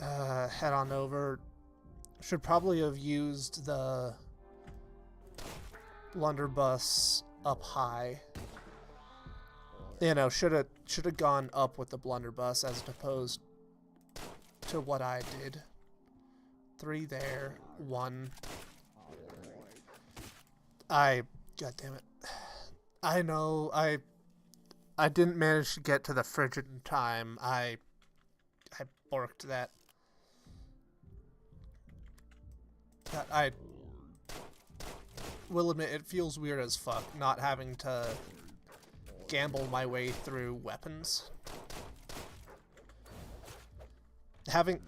Head on over. Should probably have used the blunderbuss up high. You know, should have gone up with the blunderbuss as opposed to what I did. 3 there, 1. God damn it. I know, I didn't manage to get to the frigid in time. I borked that. I will admit it feels weird as fuck not having to gamble my way through weapons. Having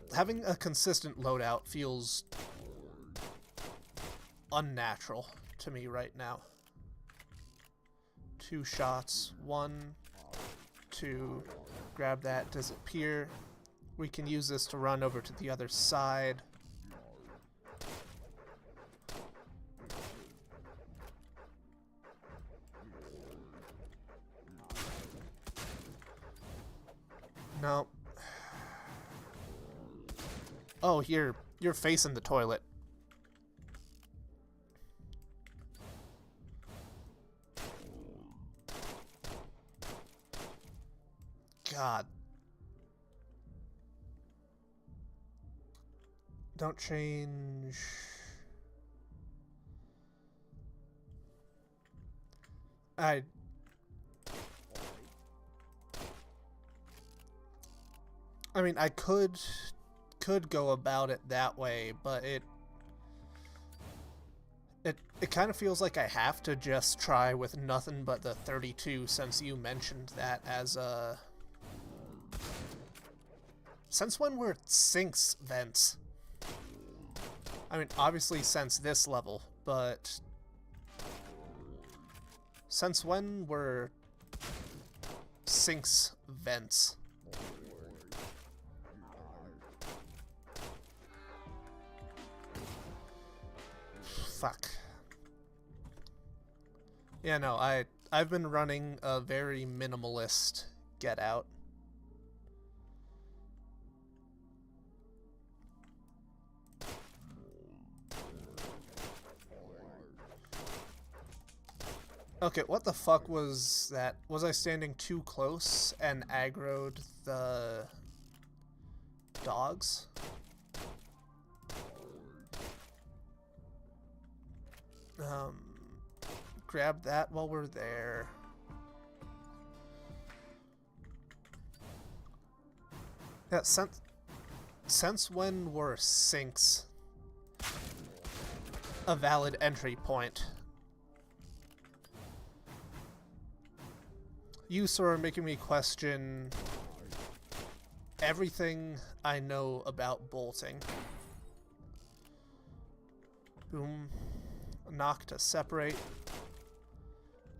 a consistent loadout feels unnatural to me right now. 2 shots. 1, 2. Grab that, disappear. We can use this to run over to the other side. No. Oh, you're facing the toilet. God. Don't change. I mean, I could go about it that way, but it kind of feels like I have to just try with nothing but the 32 since you mentioned that as a... Since when were sinks vents? I mean, obviously since this level, but... Since when were sinks vents? Fuck. Yeah, no, I've been running a very minimalist get out. Okay, what the fuck was that? Was I standing too close and aggroed the dogs? Grab that while we're there. Yeah, since when were sinks a valid entry point? You sort of making me question everything I know about bolting. Boom. Knock to separate.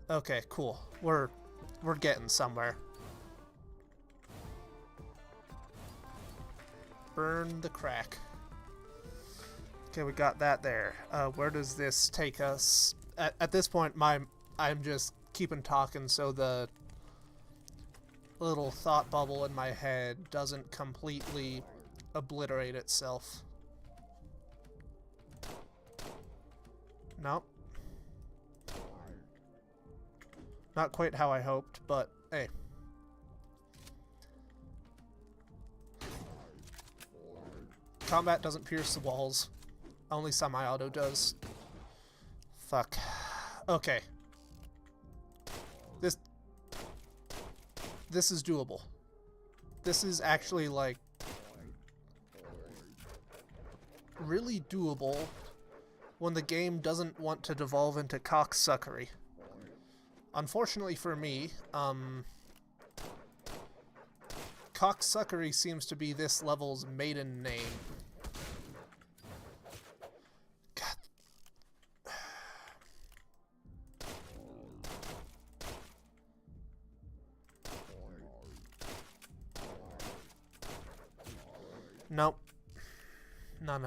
Okay, cool. We're getting somewhere. Burn the crack. Okay, we got that there. Where does this take us? At this point, I'm just keeping talking so the little thought bubble in my head doesn't completely obliterate itself. Nope. Not quite how I hoped, but hey. Combat doesn't pierce the walls. Only semi-auto does. Fuck. Okay. This is doable. This is actually, like, really doable when the game doesn't want to devolve into cocksuckery. Unfortunately for me, cocksuckery seems to be this level's maiden name. God. Nope. No.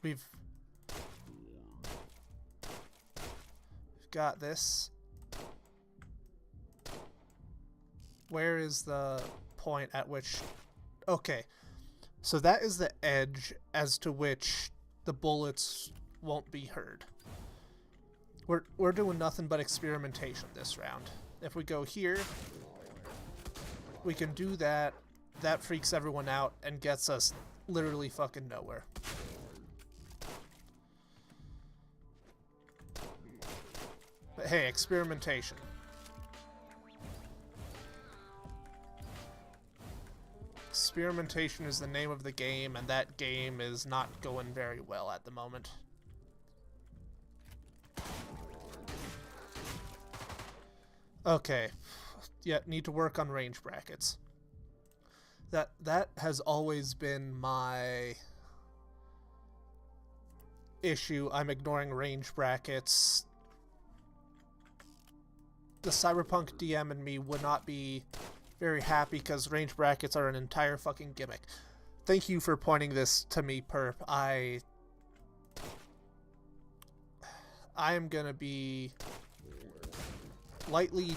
We've got this. Where is the point at which... Okay. So that is the edge as to which the bullets won't be heard. We're doing nothing but experimentation this round. If we go here, we can do that. That freaks everyone out and gets us literally fucking nowhere. But hey, experimentation. Experimentation is the name of the game, and that game is not going very well at the moment. Okay. Yeah, need to work on range brackets. That has always been my issue. I'm ignoring range brackets the Cyberpunk DM in me would not be very happy because range brackets are an entire fucking gimmick. Thank you for pointing this to me, Perp. I am gonna be lightly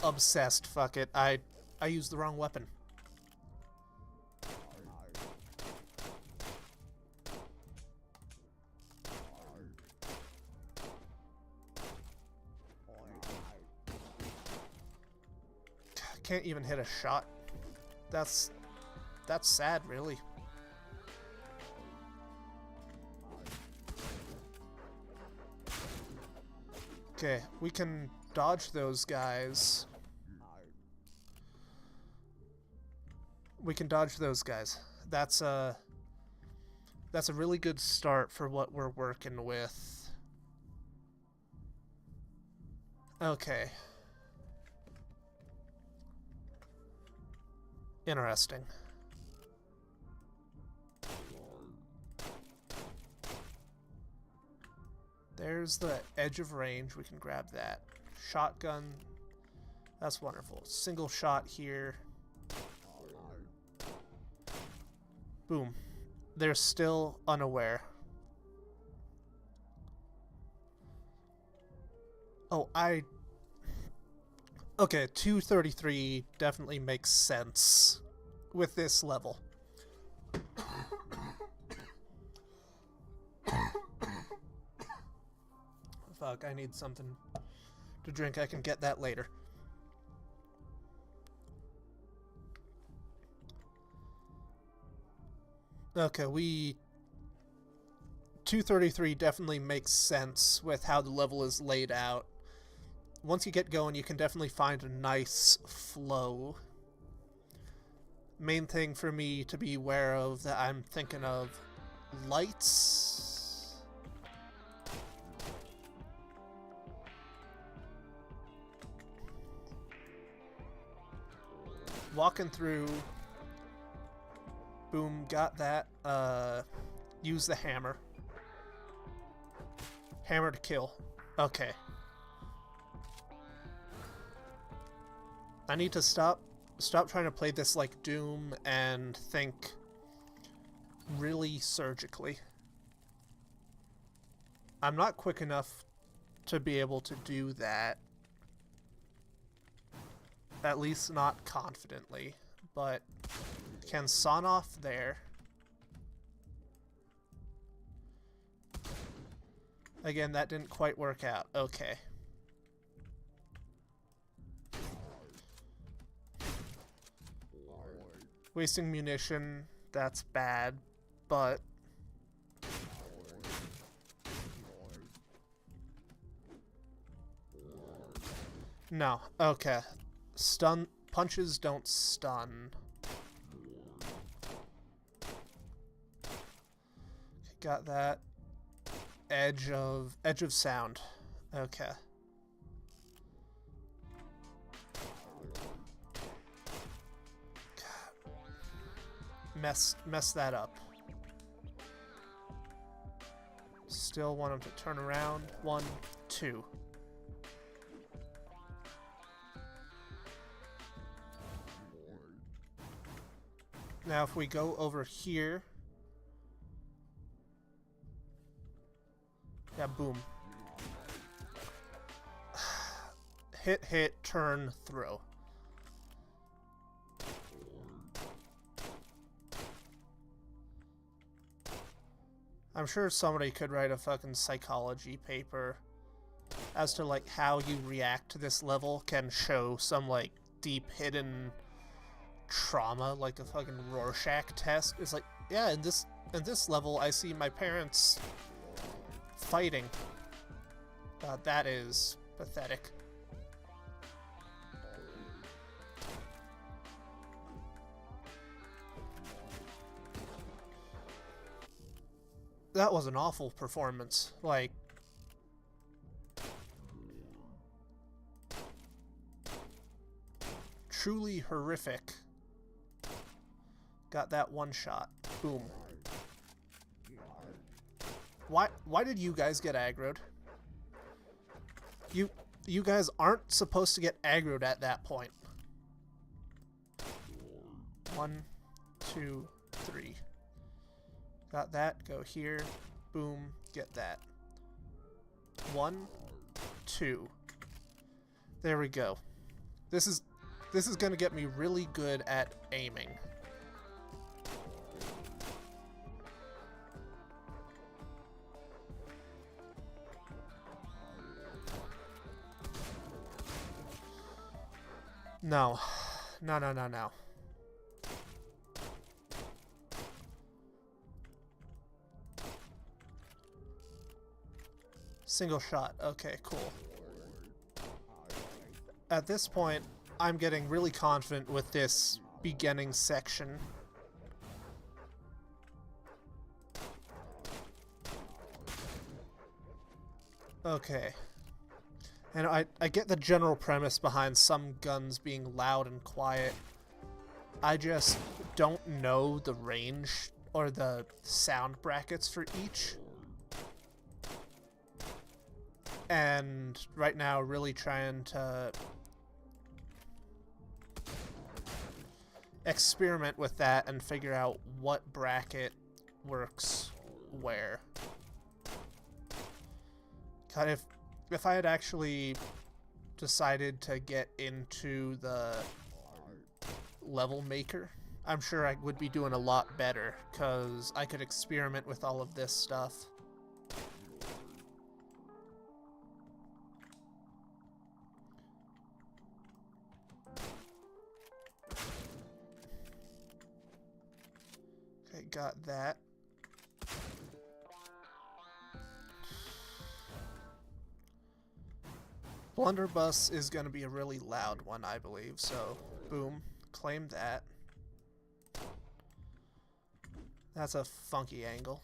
obsessed. Fuck it. I used the wrong weapon. Can't even hit a shot. That's sad, really. Okay, we can dodge those guys. We can dodge those guys. That's a really good start for what we're working with. Okay. Interesting. There's the edge of range. We can grab that. Shotgun. That's wonderful. Single shot here. Boom. They're still unaware. Oh, okay, 233 definitely makes sense with this level. Fuck, I need something to drink. I can get that later. Okay, 233 definitely makes sense with how the level is laid out. Once you get going, you can definitely find a nice flow. Main thing for me to be aware of that I'm thinking of lights. Walking through. Boom, got that. Use the hammer. Hammer to kill. Okay. I need to stop trying to play this like Doom and think really surgically. I'm not quick enough to be able to do that. At least not confidently. But can sawn off there. Again, that didn't quite work out. Okay. Wasting munition, that's bad, but... No, okay. Stun... Punches don't stun. Got that. Edge of sound. Okay. Mess that up. Still want him to turn around. 1, 2. Now if we go over here. Yeah, boom. Hit, turn, throw. I'm sure somebody could write a fucking psychology paper as to like how you react to this level can show some like deep hidden trauma, like a fucking Rorschach test. It's like, yeah, in this level I see my parents fighting. That is pathetic. That was an awful performance. Like, truly horrific. Got that one shot. Boom. Why did you guys get aggroed? You guys aren't supposed to get aggroed at that point. 1, 2, 3. Got that. Go here. Boom. Get that. 1, 2. There we go. This is gonna get me really good at aiming. No. No, no, no, no. Single shot. Okay, cool. At this point, I'm getting really confident with this beginning section. Okay. And I get the general premise behind some guns being loud and quiet. I just don't know the range or the sound brackets for each. And right now, really trying to experiment with that and figure out what bracket works where. God, if I had actually decided to get into the level maker, I'm sure I would be doing a lot better, because I could experiment with all of this stuff. Okay, got that. Blunderbuss is going to be a really loud one, I believe, so boom, claim that. That's a funky angle.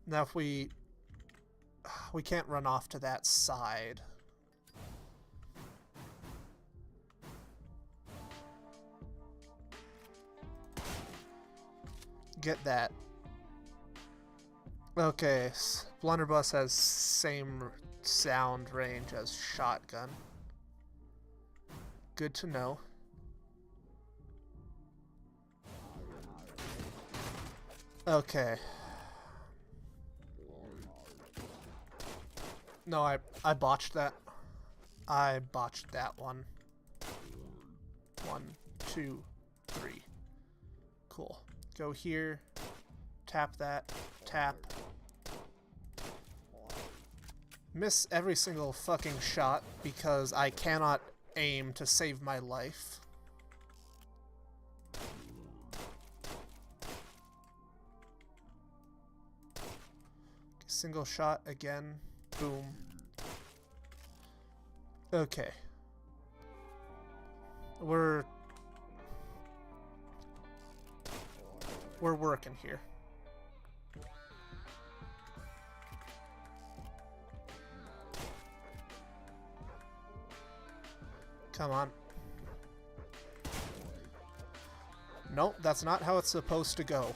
Now if we can't run off to that side. Get that. Okay, Blunderbuss has same sound range as shotgun. Good to know. Okay. No, I botched that. I botched that one. 1, 2, 3. Cool. Go here. Tap that. Tap. Miss every single fucking shot because I cannot aim to save my life. Single shot again. Boom. Okay. We're working here. Come on. Nope, that's not how it's supposed to go.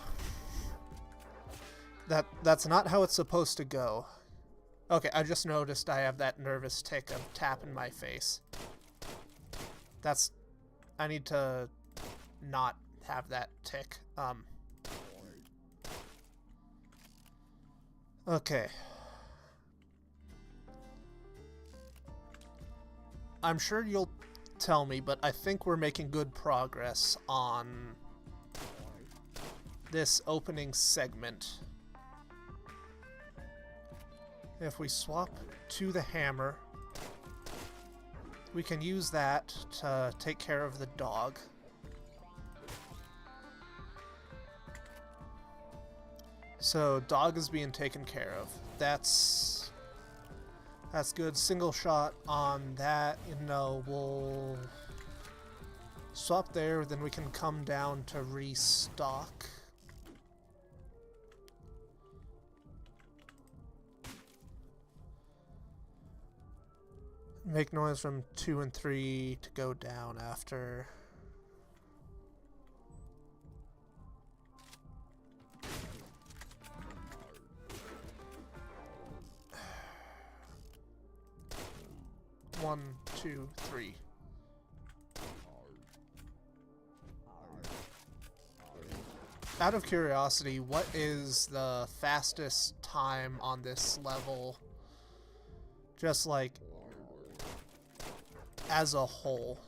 That's not how it's supposed to go. Okay, I just noticed I have that nervous tick of tapping my face. I need to not have that tick. Okay. I'm sure you'll tell me, but I think we're making good progress on this opening segment. If we swap to the hammer, we can use that to take care of the dog. So, dog is being taken care of. That's good. Single shot on that. You know, we'll swap there, then we can come down to restock. Make noise from 2 and 3 to go down after. 1, 2, 3. Out of curiosity, what is the fastest time on this level? Just like, as a whole.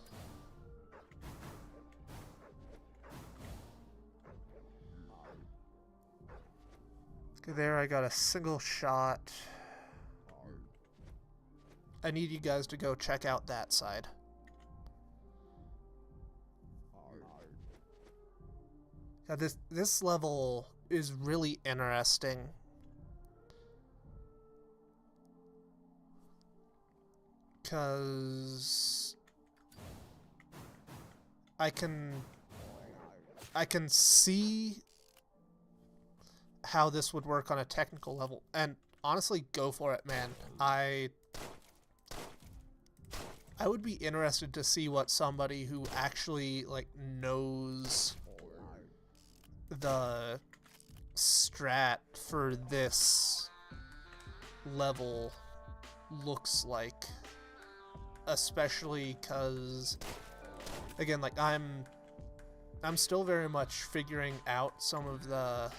Okay, there I got a single shot. I need you guys to go check out that side. Now this level is really interesting. Cause I can see how this would work on a technical level, and honestly, go for it, man. I would be interested to see what somebody who actually like knows the strat for this level looks like, especially because again, like I'm still very much figuring out some of the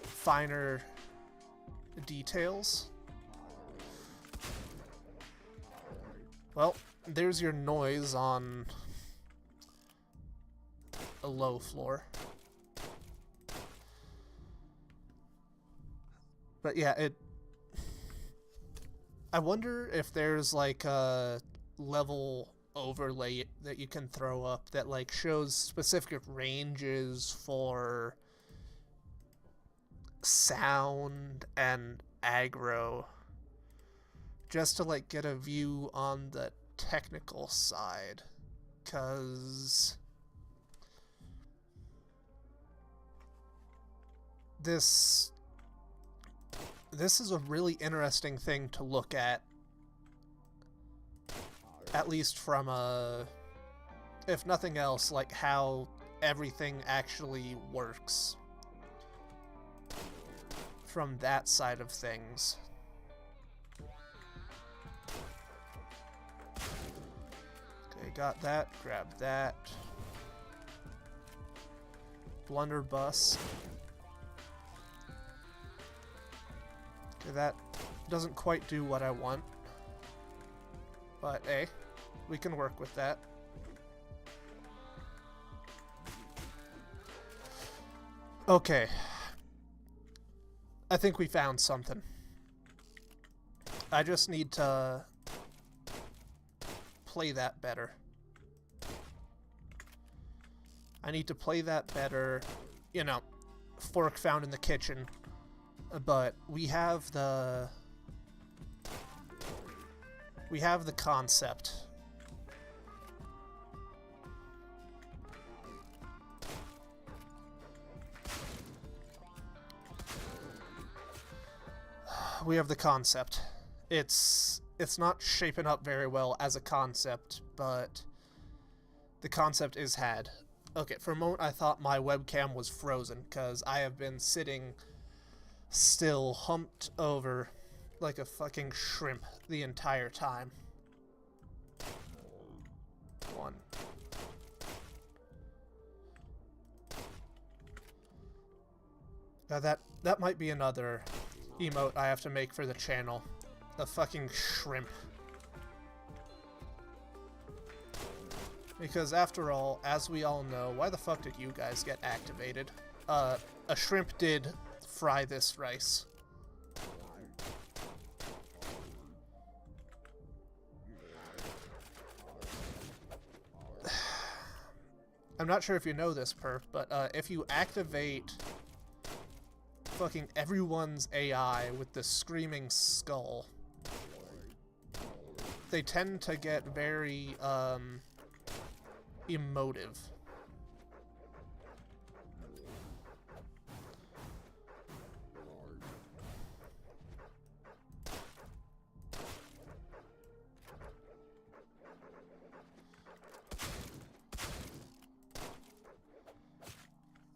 finer details. Well, there's your noise on a low floor. But yeah, I wonder if there's like a level overlay that you can throw up that like shows specific ranges for sound and aggro, just to like get a view on the technical side, cause this is a really interesting thing to look at least from a, if nothing else, like how everything actually works from that side of things. Okay, got that, grab that. Blunderbuss. Okay, that doesn't quite do what I want. But hey, we can work with that. Okay. I think we found something. I just need to play that better. I need to play that better. You know, fork found in the kitchen. But we have the concept. We have the concept. It's not shaping up very well as a concept, but the concept is had. Okay, for a moment I thought my webcam was frozen, because I have been sitting still, humped over like a fucking shrimp the entire time. One. Now that might be another emote I have to make for the channel. A fucking shrimp. Because after all, as we all know, why the fuck did you guys get activated? A shrimp did fry this rice. I'm not sure if you know this perk, but if you activate fucking everyone's AI with the screaming skull, they tend to get very emotive.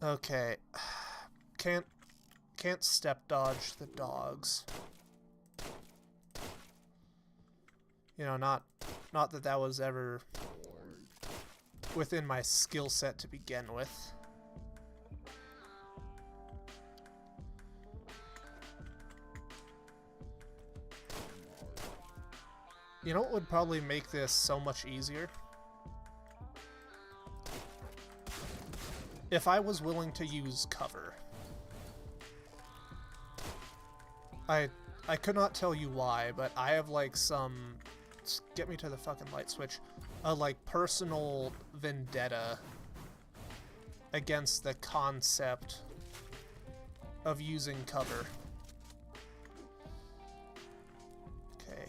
Okay. Can't step dodge the dogs. You know, not that that was ever within my skill set to begin with. You know what would probably make this so much easier? If I was willing to use cover. I could not tell you why, but I have like some... Get me to the fucking light switch. Like personal vendetta against the concept of using cover. Okay.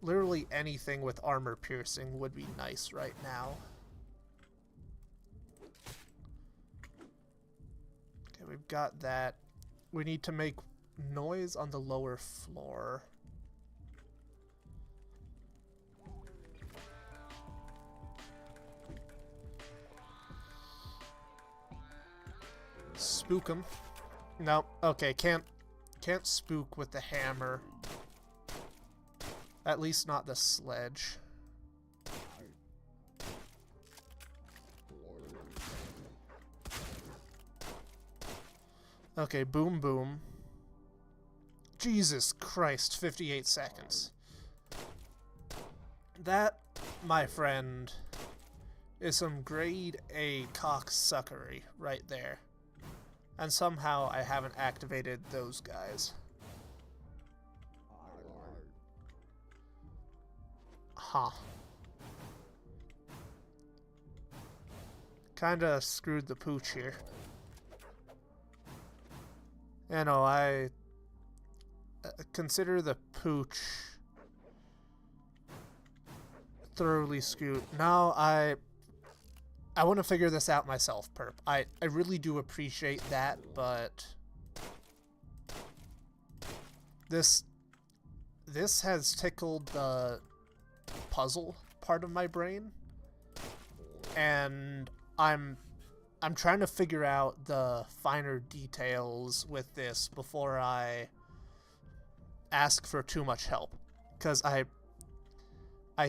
Literally anything with armor piercing would be nice right now. Okay, we've got that. We need to make noise on the lower floor. Spook him. No, okay, can't spook with the hammer. At least not the sledge. Okay, boom boom. Jesus Christ, 58 seconds. That, my friend, is some grade A cocksuckery right there. And somehow I haven't activated those guys. Huh. Kinda screwed the pooch here. You know, I consider the pooch thoroughly screwed. No, I want to figure this out myself, Perp. I really do appreciate that, but this has tickled the puzzle part of my brain, and I'm trying to figure out the finer details with this before I ask for too much help, because I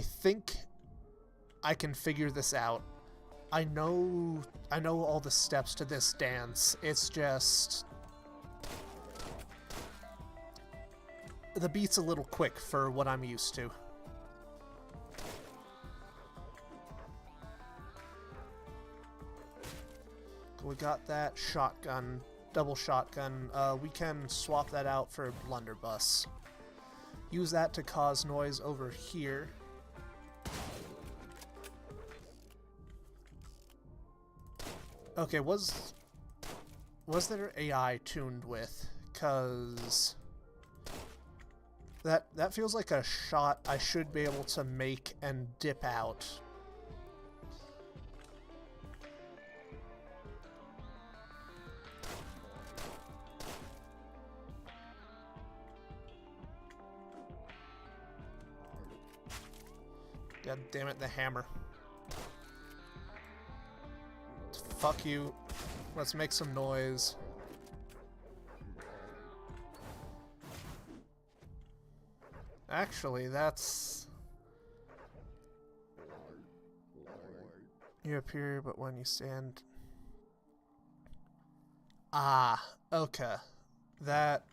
think I can figure this out. I know all the steps to this dance. It's just the beat's a little quick for what I'm used to. We got that shotgun, double shotgun. We can swap that out for a blunderbuss. Use that to cause noise over here. Okay, was there AI tuned with? 'Cause that feels like a shot I should be able to make and dip out. God damn it, the hammer. Fuck you. Let's make some noise. Actually, that's... You appear, but when you stand... Ah, okay. That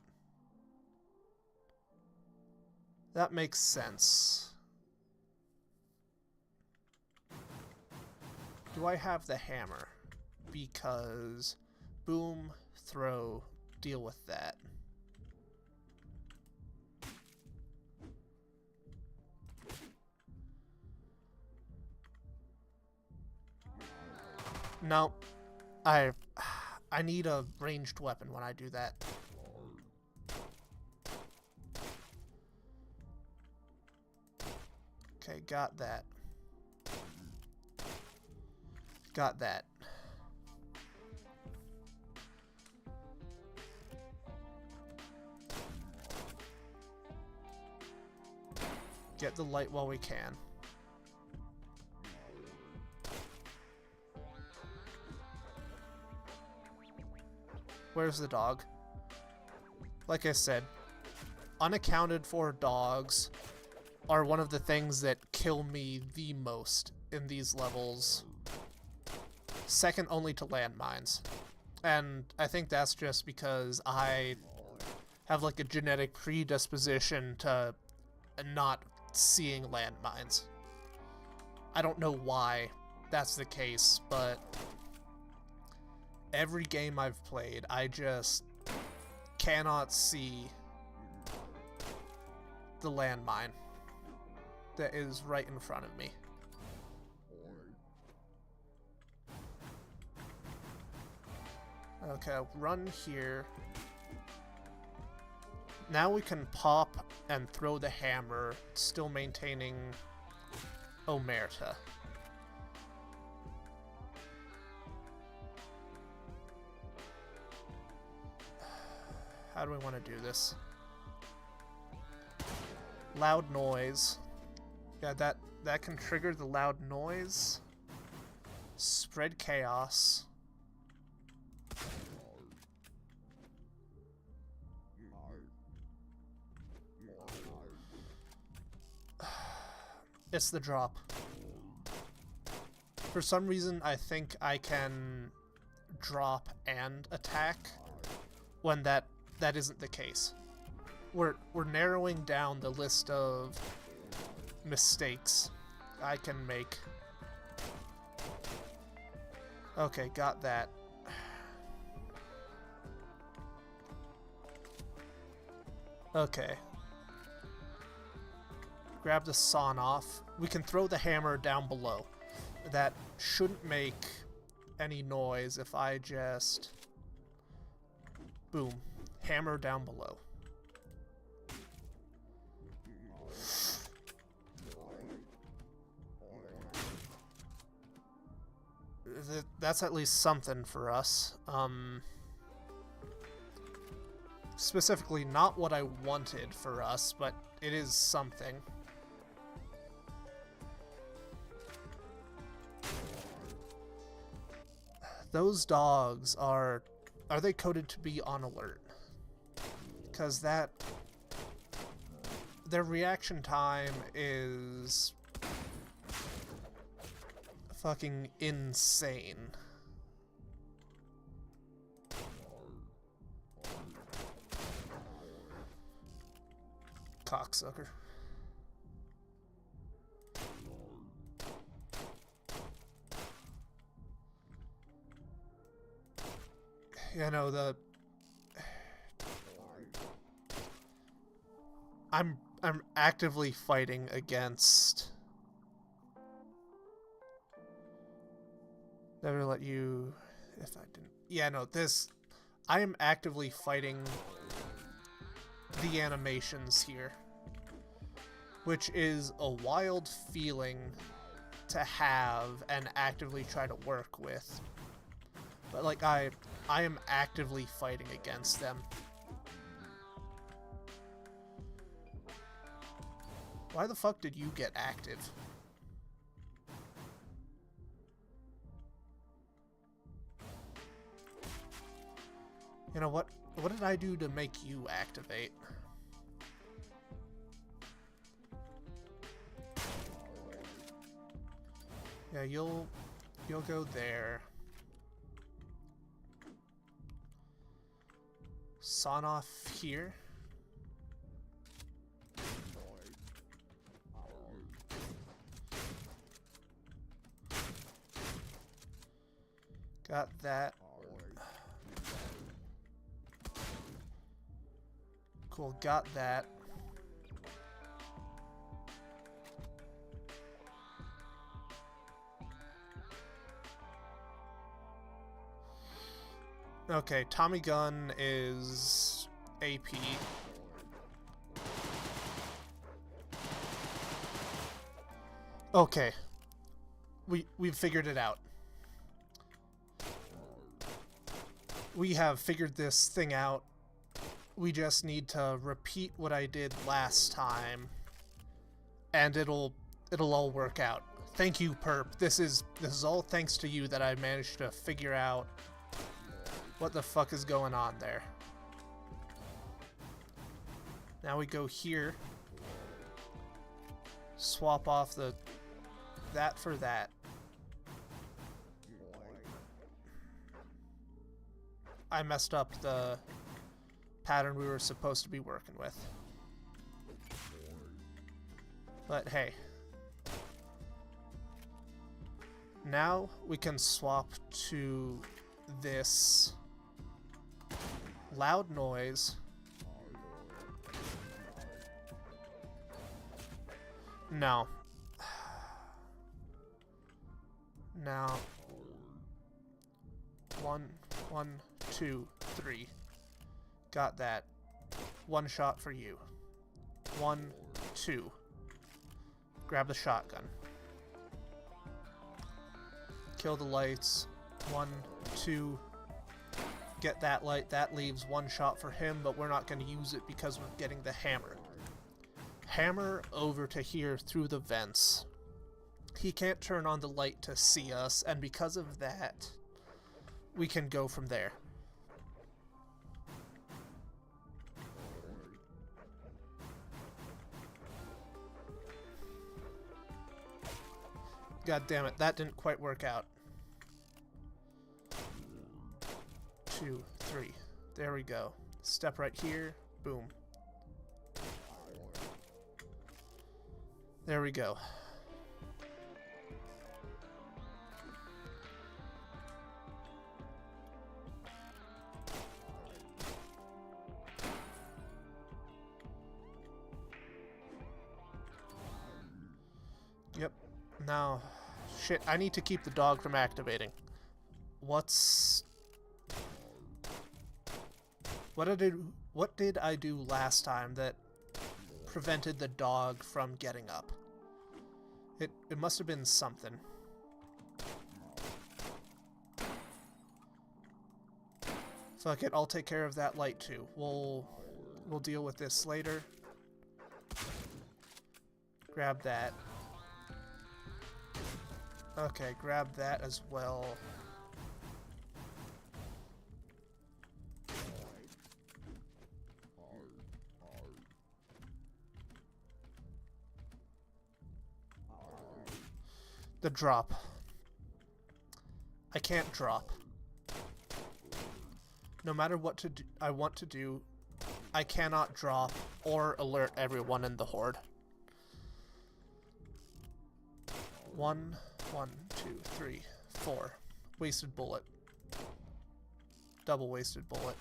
makes sense. Do I have the hammer? Because boom, throw, deal with that. No, I need a ranged weapon when I do that. Okay, got that. Got that. Get the light while we can. Where's the dog? like I said, unaccounted for dogs are one of the things that kill me the most in these levels. Second only to landmines. And I think that's just because I have like a genetic predisposition to not seeing landmines. I don't know why that's the case, but every game I've played, I just cannot see the landmine that is right in front of me. Okay, run here. Now we can pop and throw the hammer, still maintaining Omerta. How do we want to do this? Loud noise. Yeah, that can trigger the loud noise. Spread chaos. It's the drop. For some reason, I think I can drop and attack when that isn't the case. We're narrowing down the list of mistakes I can make. Okay, got that. Okay. Grab the sawn off. We can throw the hammer down below. That shouldn't make any noise if I just... Boom. Hammer down below. That's at least something for us. Specifically not what I wanted for us, but it is something. Those dogs are they coded to be on alert? Because their reaction time is fucking insane. Cocksucker. You know, I'm actively fighting against... Never let you... If I didn't... Yeah, no, this... I am actively fighting the animations here. Which is a wild feeling to have and actively try to work with. But, like, I am actively fighting against them. Why the fuck did you get active? You know what? What did I do to make you activate? Yeah, you'll go there. Sawn off here. Got that. Cool, got that. Okay, Tommy Gun is AP. Okay. We've figured it out. We have figured this thing out. We just need to repeat what I did last time, and it'll all work out. Thank you, Perp. This is all thanks to you that I managed to figure out what the fuck is going on there. Now we go here. Swap off that for that. I messed up the pattern we were supposed to be working with. But hey. Now we can swap to this loud noise. No. Now. 1, 2, 3. Got that. One shot for you. 1, 2. Grab the shotgun. Kill the lights. 1, 2. Get that light. That leaves one shot for him, but we're not going to use it because we're getting the hammer. Hammer over to here through the vents. He can't turn on the light to see us, and because of that, we can go from there. God damn it, that didn't quite work out. 2, 3. There we go. Step right here. Boom. There we go. Yep. Now, shit, I need to keep the dog from activating. What did I do last time that prevented the dog from getting up? It must have been something. Fuck it, I'll take care of that light too. We'll deal with this later. Grab that. Okay, grab that as well. The drop. I can't drop. No matter what I want to do, I cannot drop or alert everyone in the horde. 1, 2, 3, 4. Wasted bullet. Double wasted bullet.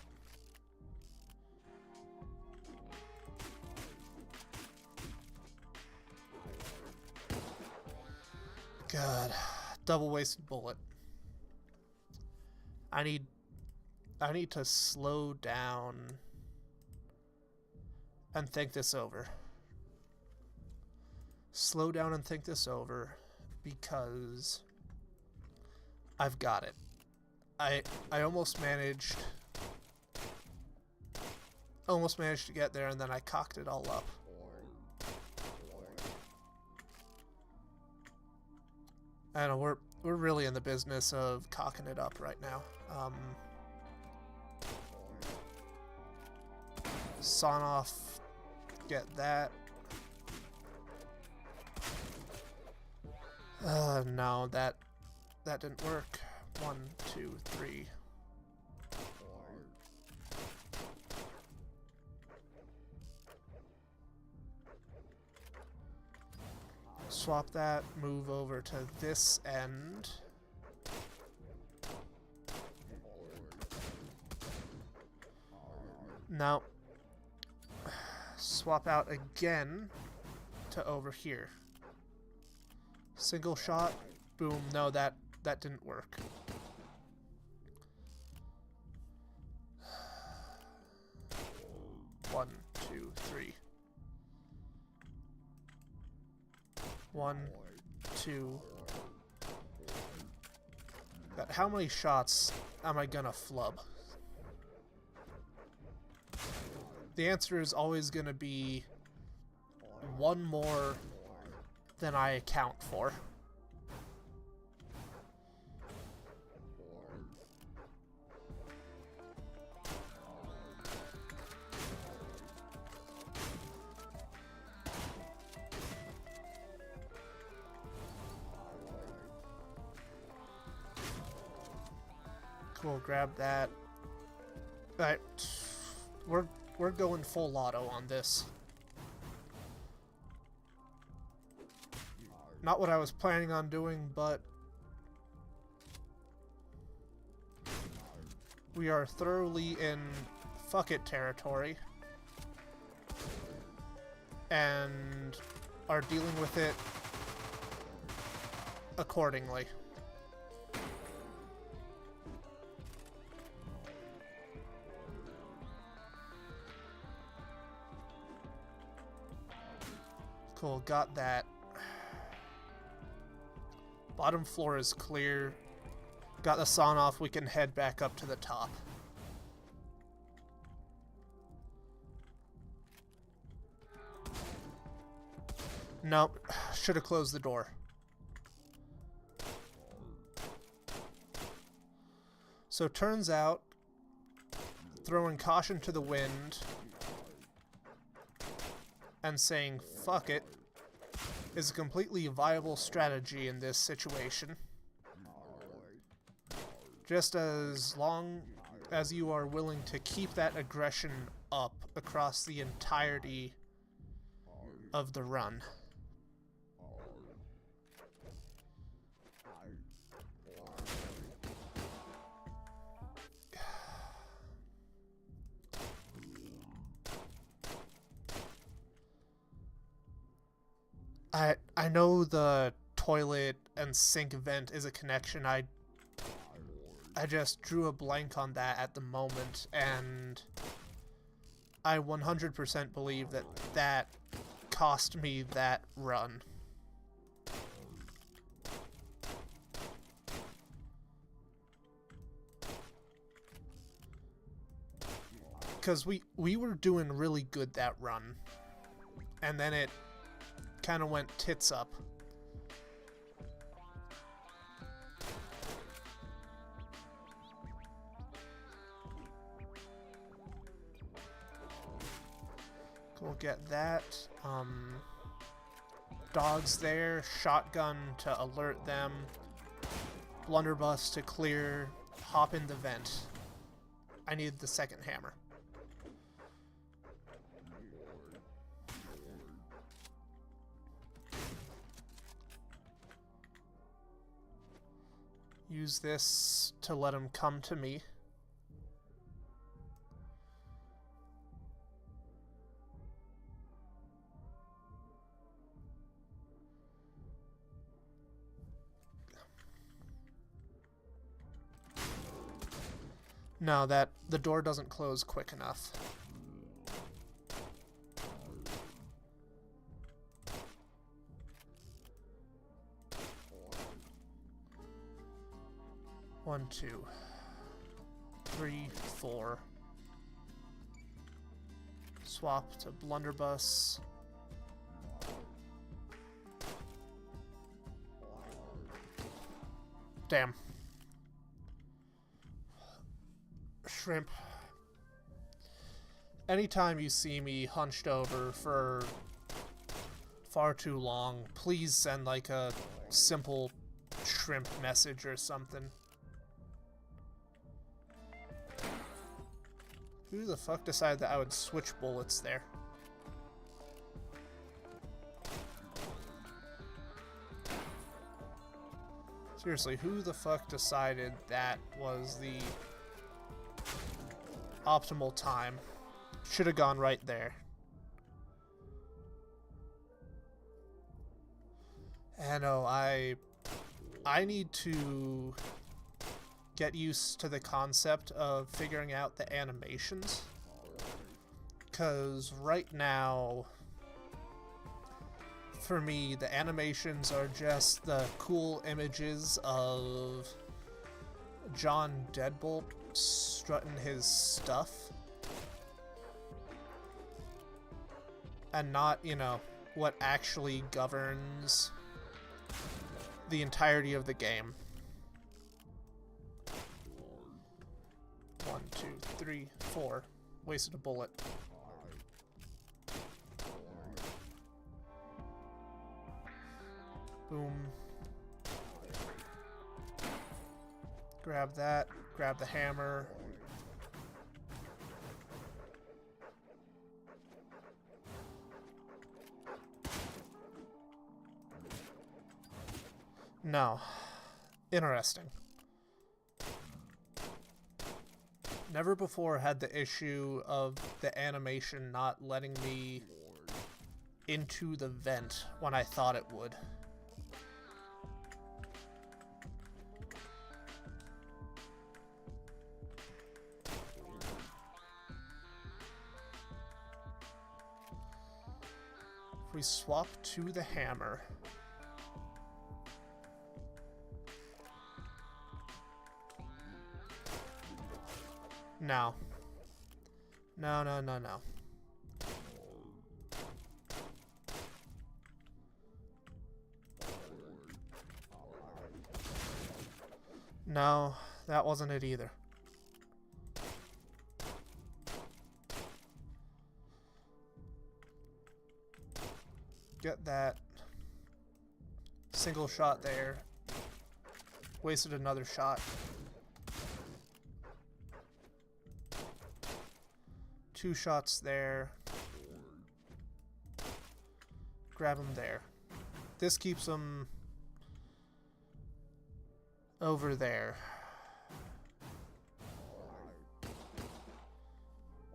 God, double wasted bullet. I need to slow down and think this over. Slow down and think this over because I've got it. I almost managed to get there, and then I cocked it all up. I don't know, we're really in the business of cocking it up right now. Sawn off, get that. No, that didn't work. 1, 2, 3. Swap that, move over to this end. Now, swap out again to over here. Single shot, boom. No, that didn't work. One, 2, 3. 1, 2. God, how many shots am I gonna flub? The answer is always gonna be one more than I account for. Cool, grab that. Alright. We're going full auto on this. Not what I was planning on doing, but we are thoroughly in fuck it territory and are dealing with it accordingly. Cool, got that. Bottom floor is clear. Got the sawn off, we can head back up to the top. Nope, should have closed the door. So turns out, throwing caution to the wind and saying fuck it is a completely viable strategy in this situation. Just as long as you are willing to keep that aggression up across the entirety of the run. I know the toilet and sink vent is a connection. I just drew a blank on that at the moment, and I 100% believe that that cost me that run. Because we were doing really good that run, and then it kind of went tits up. We'll get that. Dogs there, shotgun to alert them, blunderbuss to clear, hop in the vent. I need the second hammer. Use this to let him come to me. No, the door doesn't close quick enough. One, 2, 3, 4. Swap to blunderbuss. Damn. Shrimp. Anytime you see me hunched over for far too long, please send like a simple shrimp message or something. Who the fuck decided that I would switch bullets there? Seriously, who the fuck decided that was the optimal time? Should have gone right there. And oh, I need to get used to the concept of figuring out the animations, because right now for me the animations are just the cool images of John Deadbolt strutting his stuff and not, you know, what actually governs the entirety of the game. 1, 2, 3, 4. Wasted a bullet. Boom. Grab that. Grab the hammer. No. Interesting. Never before had the issue of the animation not letting me into the vent when I thought it would. If we swap to the hammer. No. No, no, no, no. No, that wasn't it either. Get that. Single shot there. Wasted another shot. 2 shots there. Grab him there. This keeps him over there.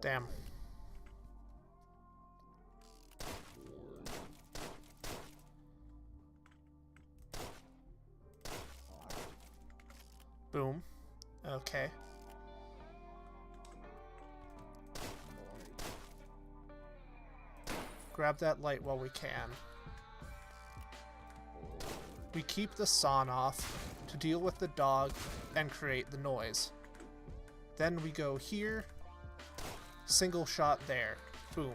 Damn. Boom. Okay. Grab that light while we can. We keep the sawn off to deal with the dog and create the noise. Then we go here, single shot there, boom.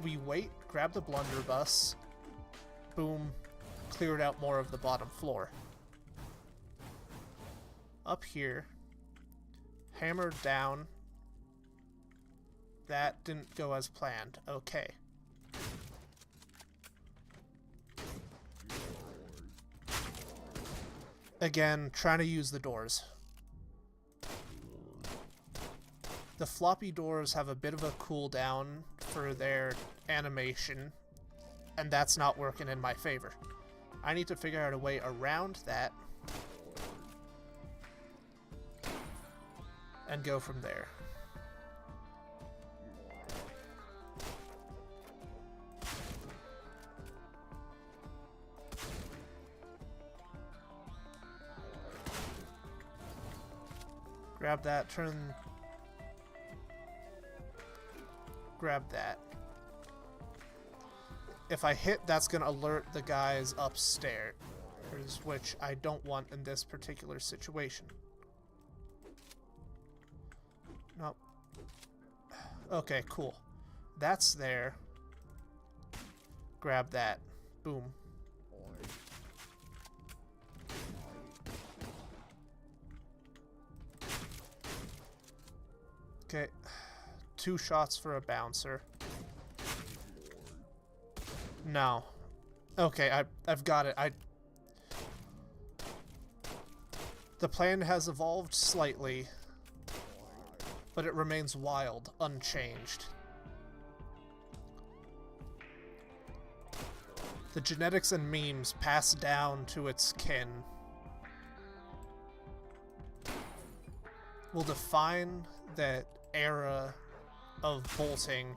We wait, grab the blunderbuss, boom, cleared out more of the bottom floor. Up here, hammer down. That didn't go as planned. Okay. Again, trying to use the doors. The floppy doors have a bit of a cooldown for their animation, and that's not working in my favor. I need to figure out a way around that and go from there. Grab that, turn... Grab that. If I hit, that's going to alert the guys upstairs, which I don't want in this particular situation. Nope. Okay, cool. That's there. Grab that. Boom. Okay, 2 shots for a bouncer. No. Okay, I've got it. The plan has evolved slightly, but it remains wild, unchanged. The genetics and memes pass down to its kin. Will define that era of bolting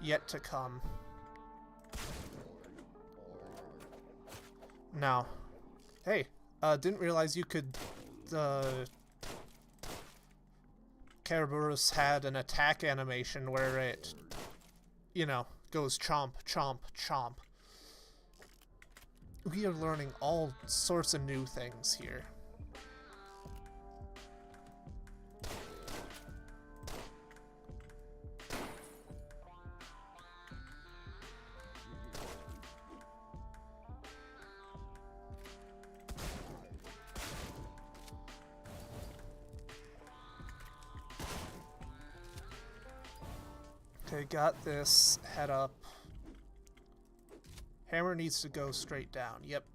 yet to come. Now, hey, didn't realize you could, Kerberos had an attack animation where it, you know, goes chomp, chomp, chomp. We are learning all sorts of new things here. Okay, got this. Head up. Hammer needs to go straight down. Yep.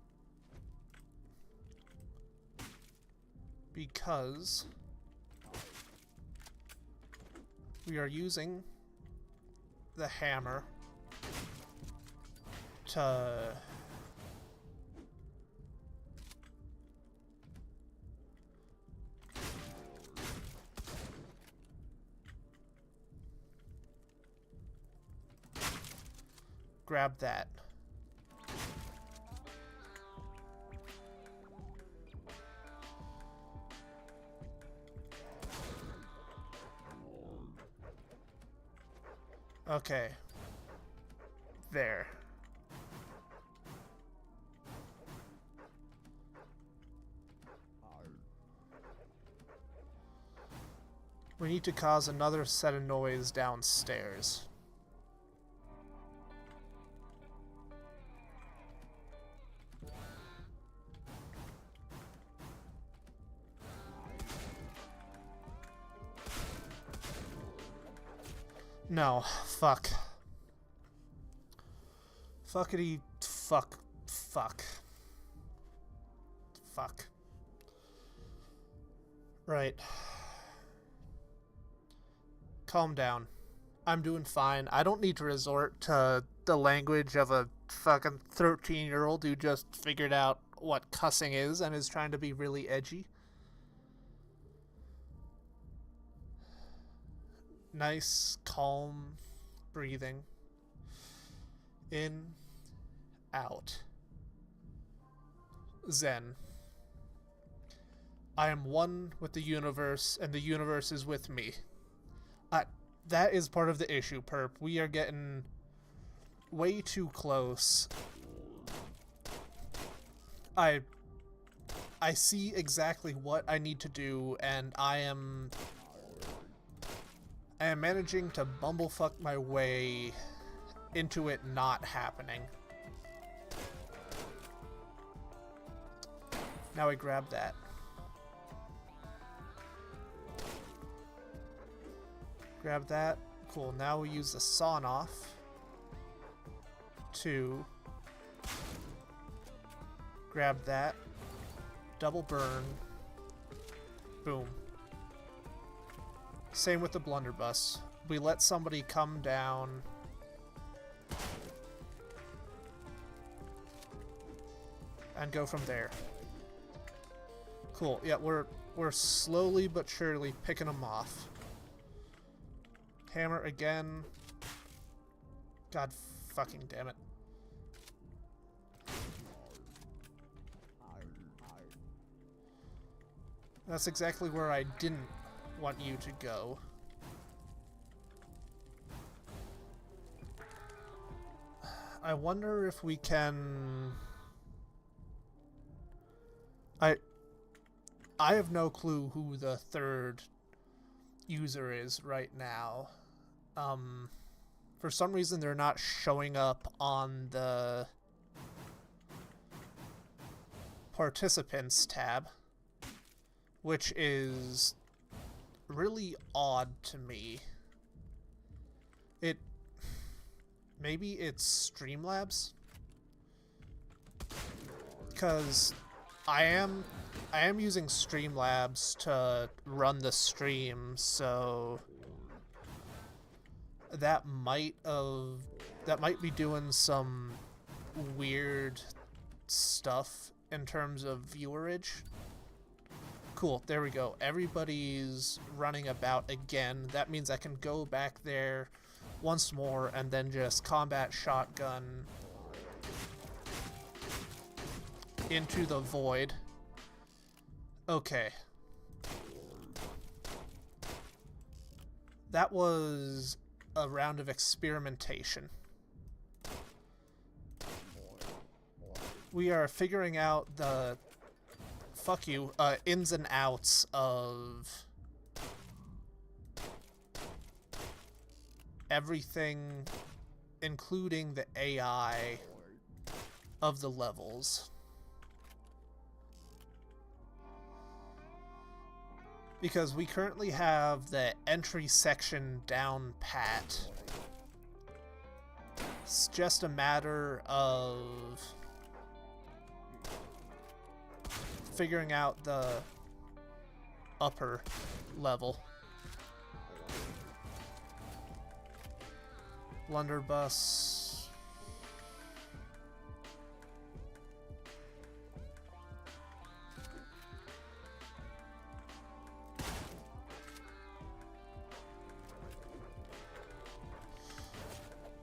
because we are using the hammer to grab that. Okay. There. We need to cause another set of noise downstairs. No, fuck. Fuckity fuck. Fuck. Fuck. Right. Calm down. I'm doing fine. I don't need to resort to the language of a fucking 13-year-old who just figured out what cussing is and is trying to be really edgy. Nice, calm breathing. In, out. Zen. I am one with the universe, and the universe is with me. That is part of the issue, Perp. We are getting way too close. I see exactly what I need to do, and I am managing to bumblefuck my way into it not happening. Now I grab that. Grab that. Cool. Now we use the sawn off to grab that. Double burn. Boom. Same with the blunderbuss. We let somebody come down. And go from there. Cool. Yeah, we're slowly but surely picking them off. Hammer again. God fucking damn it. That's exactly where I didn't want you to go. I wonder if we can... I have no clue who the third user is right now. For some reason they're not showing up on the participants tab, which is really odd to me. Maybe it's Streamlabs? Because I am using Streamlabs to run the stream, so that might be doing some weird stuff in terms of viewerage. Cool, there we go. Everybody's running about again. That means I can go back there once more and then just combat shotgun into the void. Okay. That was a round of experimentation. We are figuring out the ins and outs of everything, including the AI of the levels. Because we currently have the entry section down pat. It's just a matter of figuring out the upper level. Blunderbuss.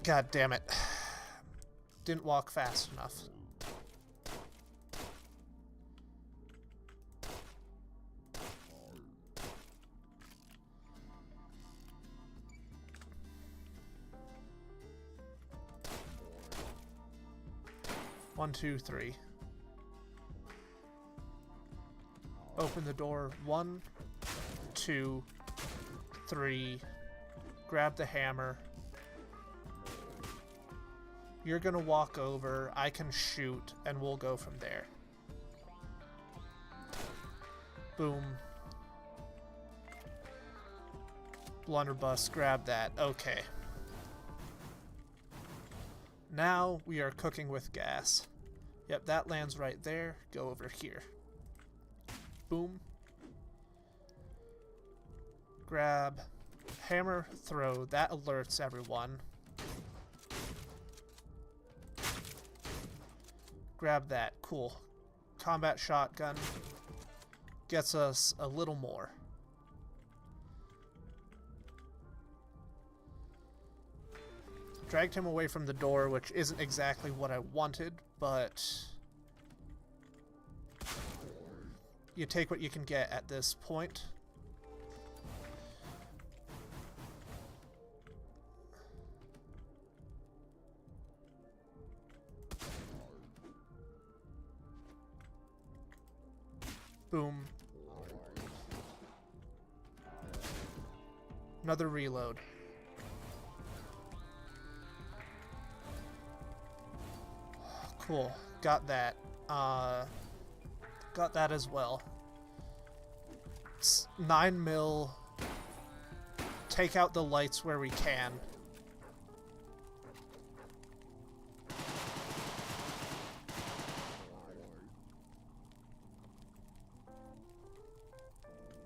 God damn it. Didn't walk fast enough. One, two, three. Open the door. 1, 2, 3. Grab the hammer. You're gonna walk over, I can shoot, and we'll go from there. Boom. Blunderbuss, grab that. Okay. Now we are cooking with gas. Yep, that lands right there. Go over here. Boom. Grab. Hammer, throw. That alerts everyone. Grab that. Cool. Combat shotgun. Gets us a little more. Dragged him away from the door, which isn't exactly what I wanted, but you take what you can get at this point. Boom. Another reload. Cool. Got that. Got that as well. It's 9mm. Take out the lights where we can.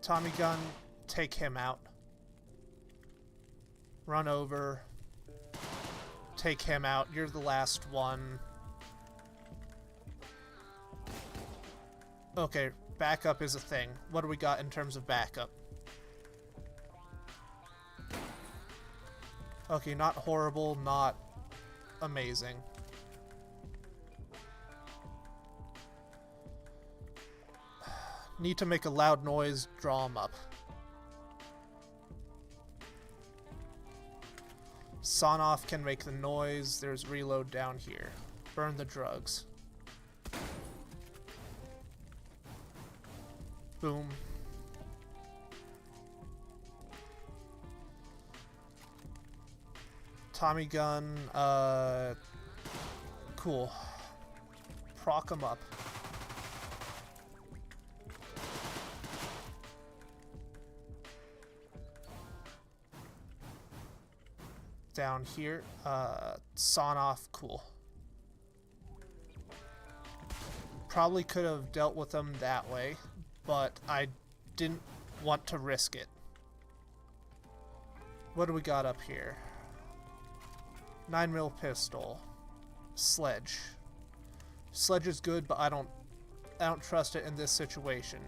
Tommy gun, take him out. Run over. Take him out. You're the last one. Okay, backup is a thing. What do we got in terms of backup? Okay, not horrible, not amazing. Need to make a loud noise, draw them up. Sawn-off can make the noise. There's reload down here. Burn the drugs. Boom. Tommy gun, cool. Proc 'em up. Down here, Sawn-off, cool. Probably could have dealt with them that way, but I didn't want to risk it. What do we got up here? 9mm pistol. Sledge. Sledge is good, but I don't trust it in this situation.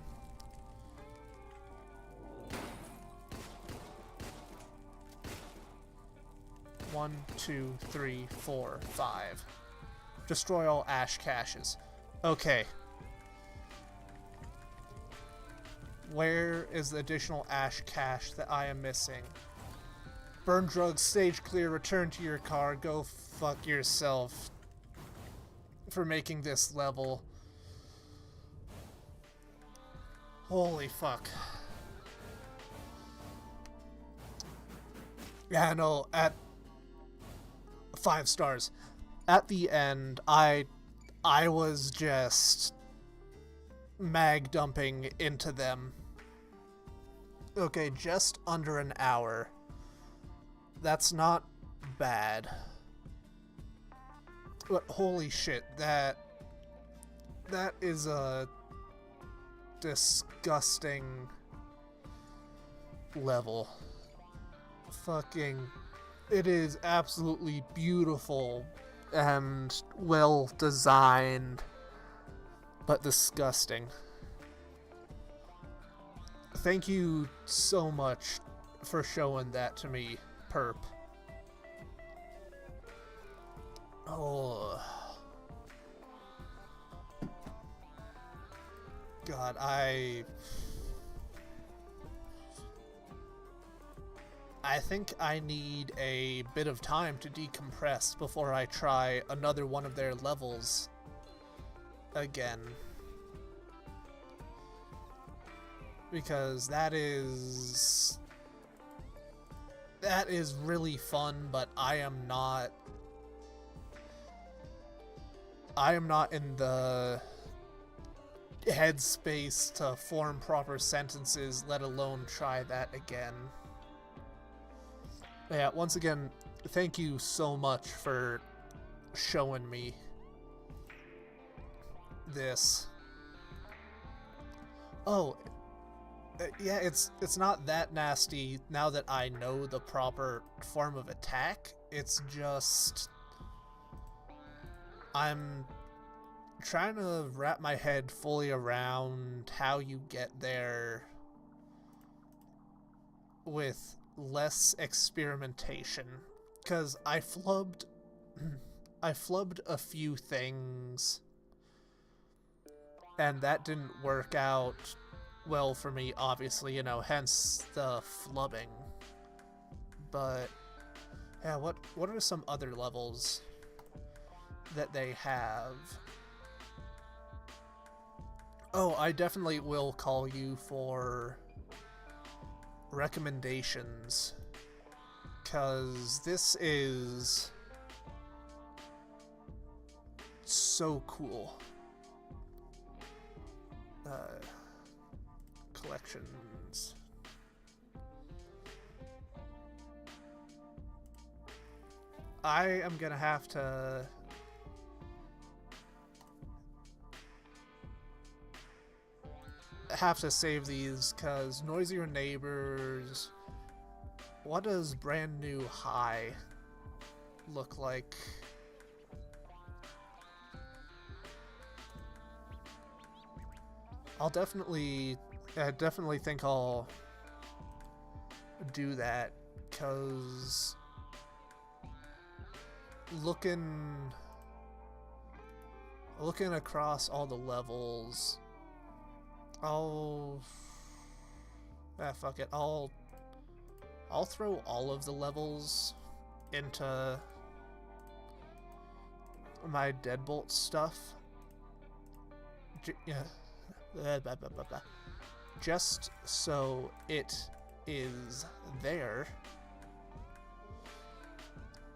One, two, three, four, 5. Destroy all ash caches. Okay. Where is the additional ash cache that I am missing? Burn drugs, stage clear, return to your car, go fuck yourself for making this level. Holy fuck. Yeah, no, at 5 stars. At the end, I was just mag dumping into them. Okay, just under an hour. That's not bad. But holy shit, that is a disgusting level. Fucking, it is absolutely beautiful and well designed, but disgusting. Thank you so much for showing that to me, Perp. Oh. God, I think I need a bit of time to decompress before I try another one of their levels again. Because that is really fun, but I am not in the headspace to form proper sentences, let alone try that again. Yeah, once again, thank you so much for showing me this. Oh, yeah, it's not that nasty now that I know the proper form of attack. It's just I'm trying to wrap my head fully around how you get there with less experimentation, because I flubbed a few things and that didn't work out well for me, obviously, you know, hence the flubbing. But yeah, what are some other levels that they have? Oh, I definitely will call you for recommendations, because this is so cool. Collections. I am gonna have to save these, because Noisier Neighbors. What does Brand New High look like? I'll definitely think I'll do that, because looking across all the levels, fuck it, I'll throw all of the levels into my Deadbolt stuff. Just so it is there.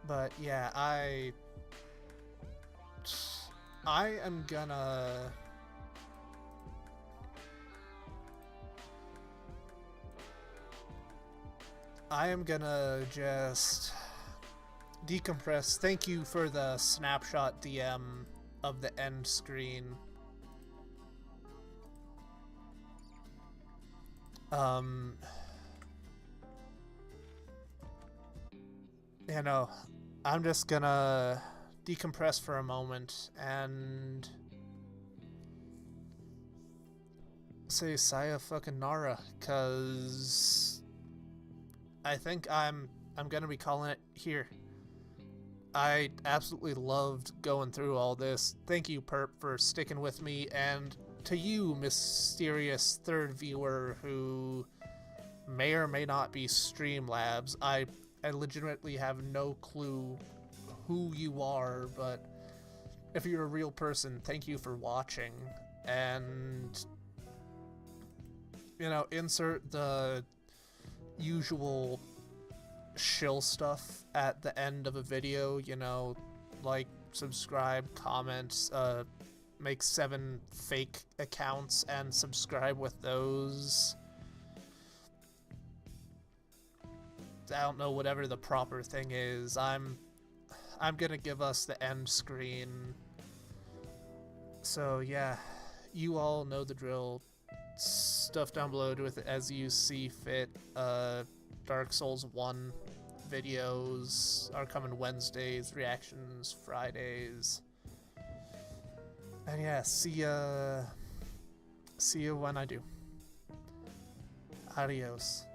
But yeah, I am gonna just decompress. Thank you for the snapshot DM of the end screen. You know, I'm just gonna decompress for a moment and say Saya fucking Nara, cause I think I'm gonna be calling it here. I absolutely loved going through all this. Thank you, Perp, for sticking with me, and to you, mysterious third viewer who may or may not be Streamlabs. I legitimately have no clue who you are, but if you're a real person, thank you for watching. And, you know, insert the usual shill stuff at the end of a video, you know, like, subscribe, comment, make 7 fake accounts and subscribe with those. I don't know, whatever the proper thing is. I'm gonna give us the end screen. So yeah, you all know the drill. Stuff down below, do with it as you see fit. Dark Souls 1 videos are coming Wednesdays, reactions Fridays. And yeah, see ya when I do. Adios.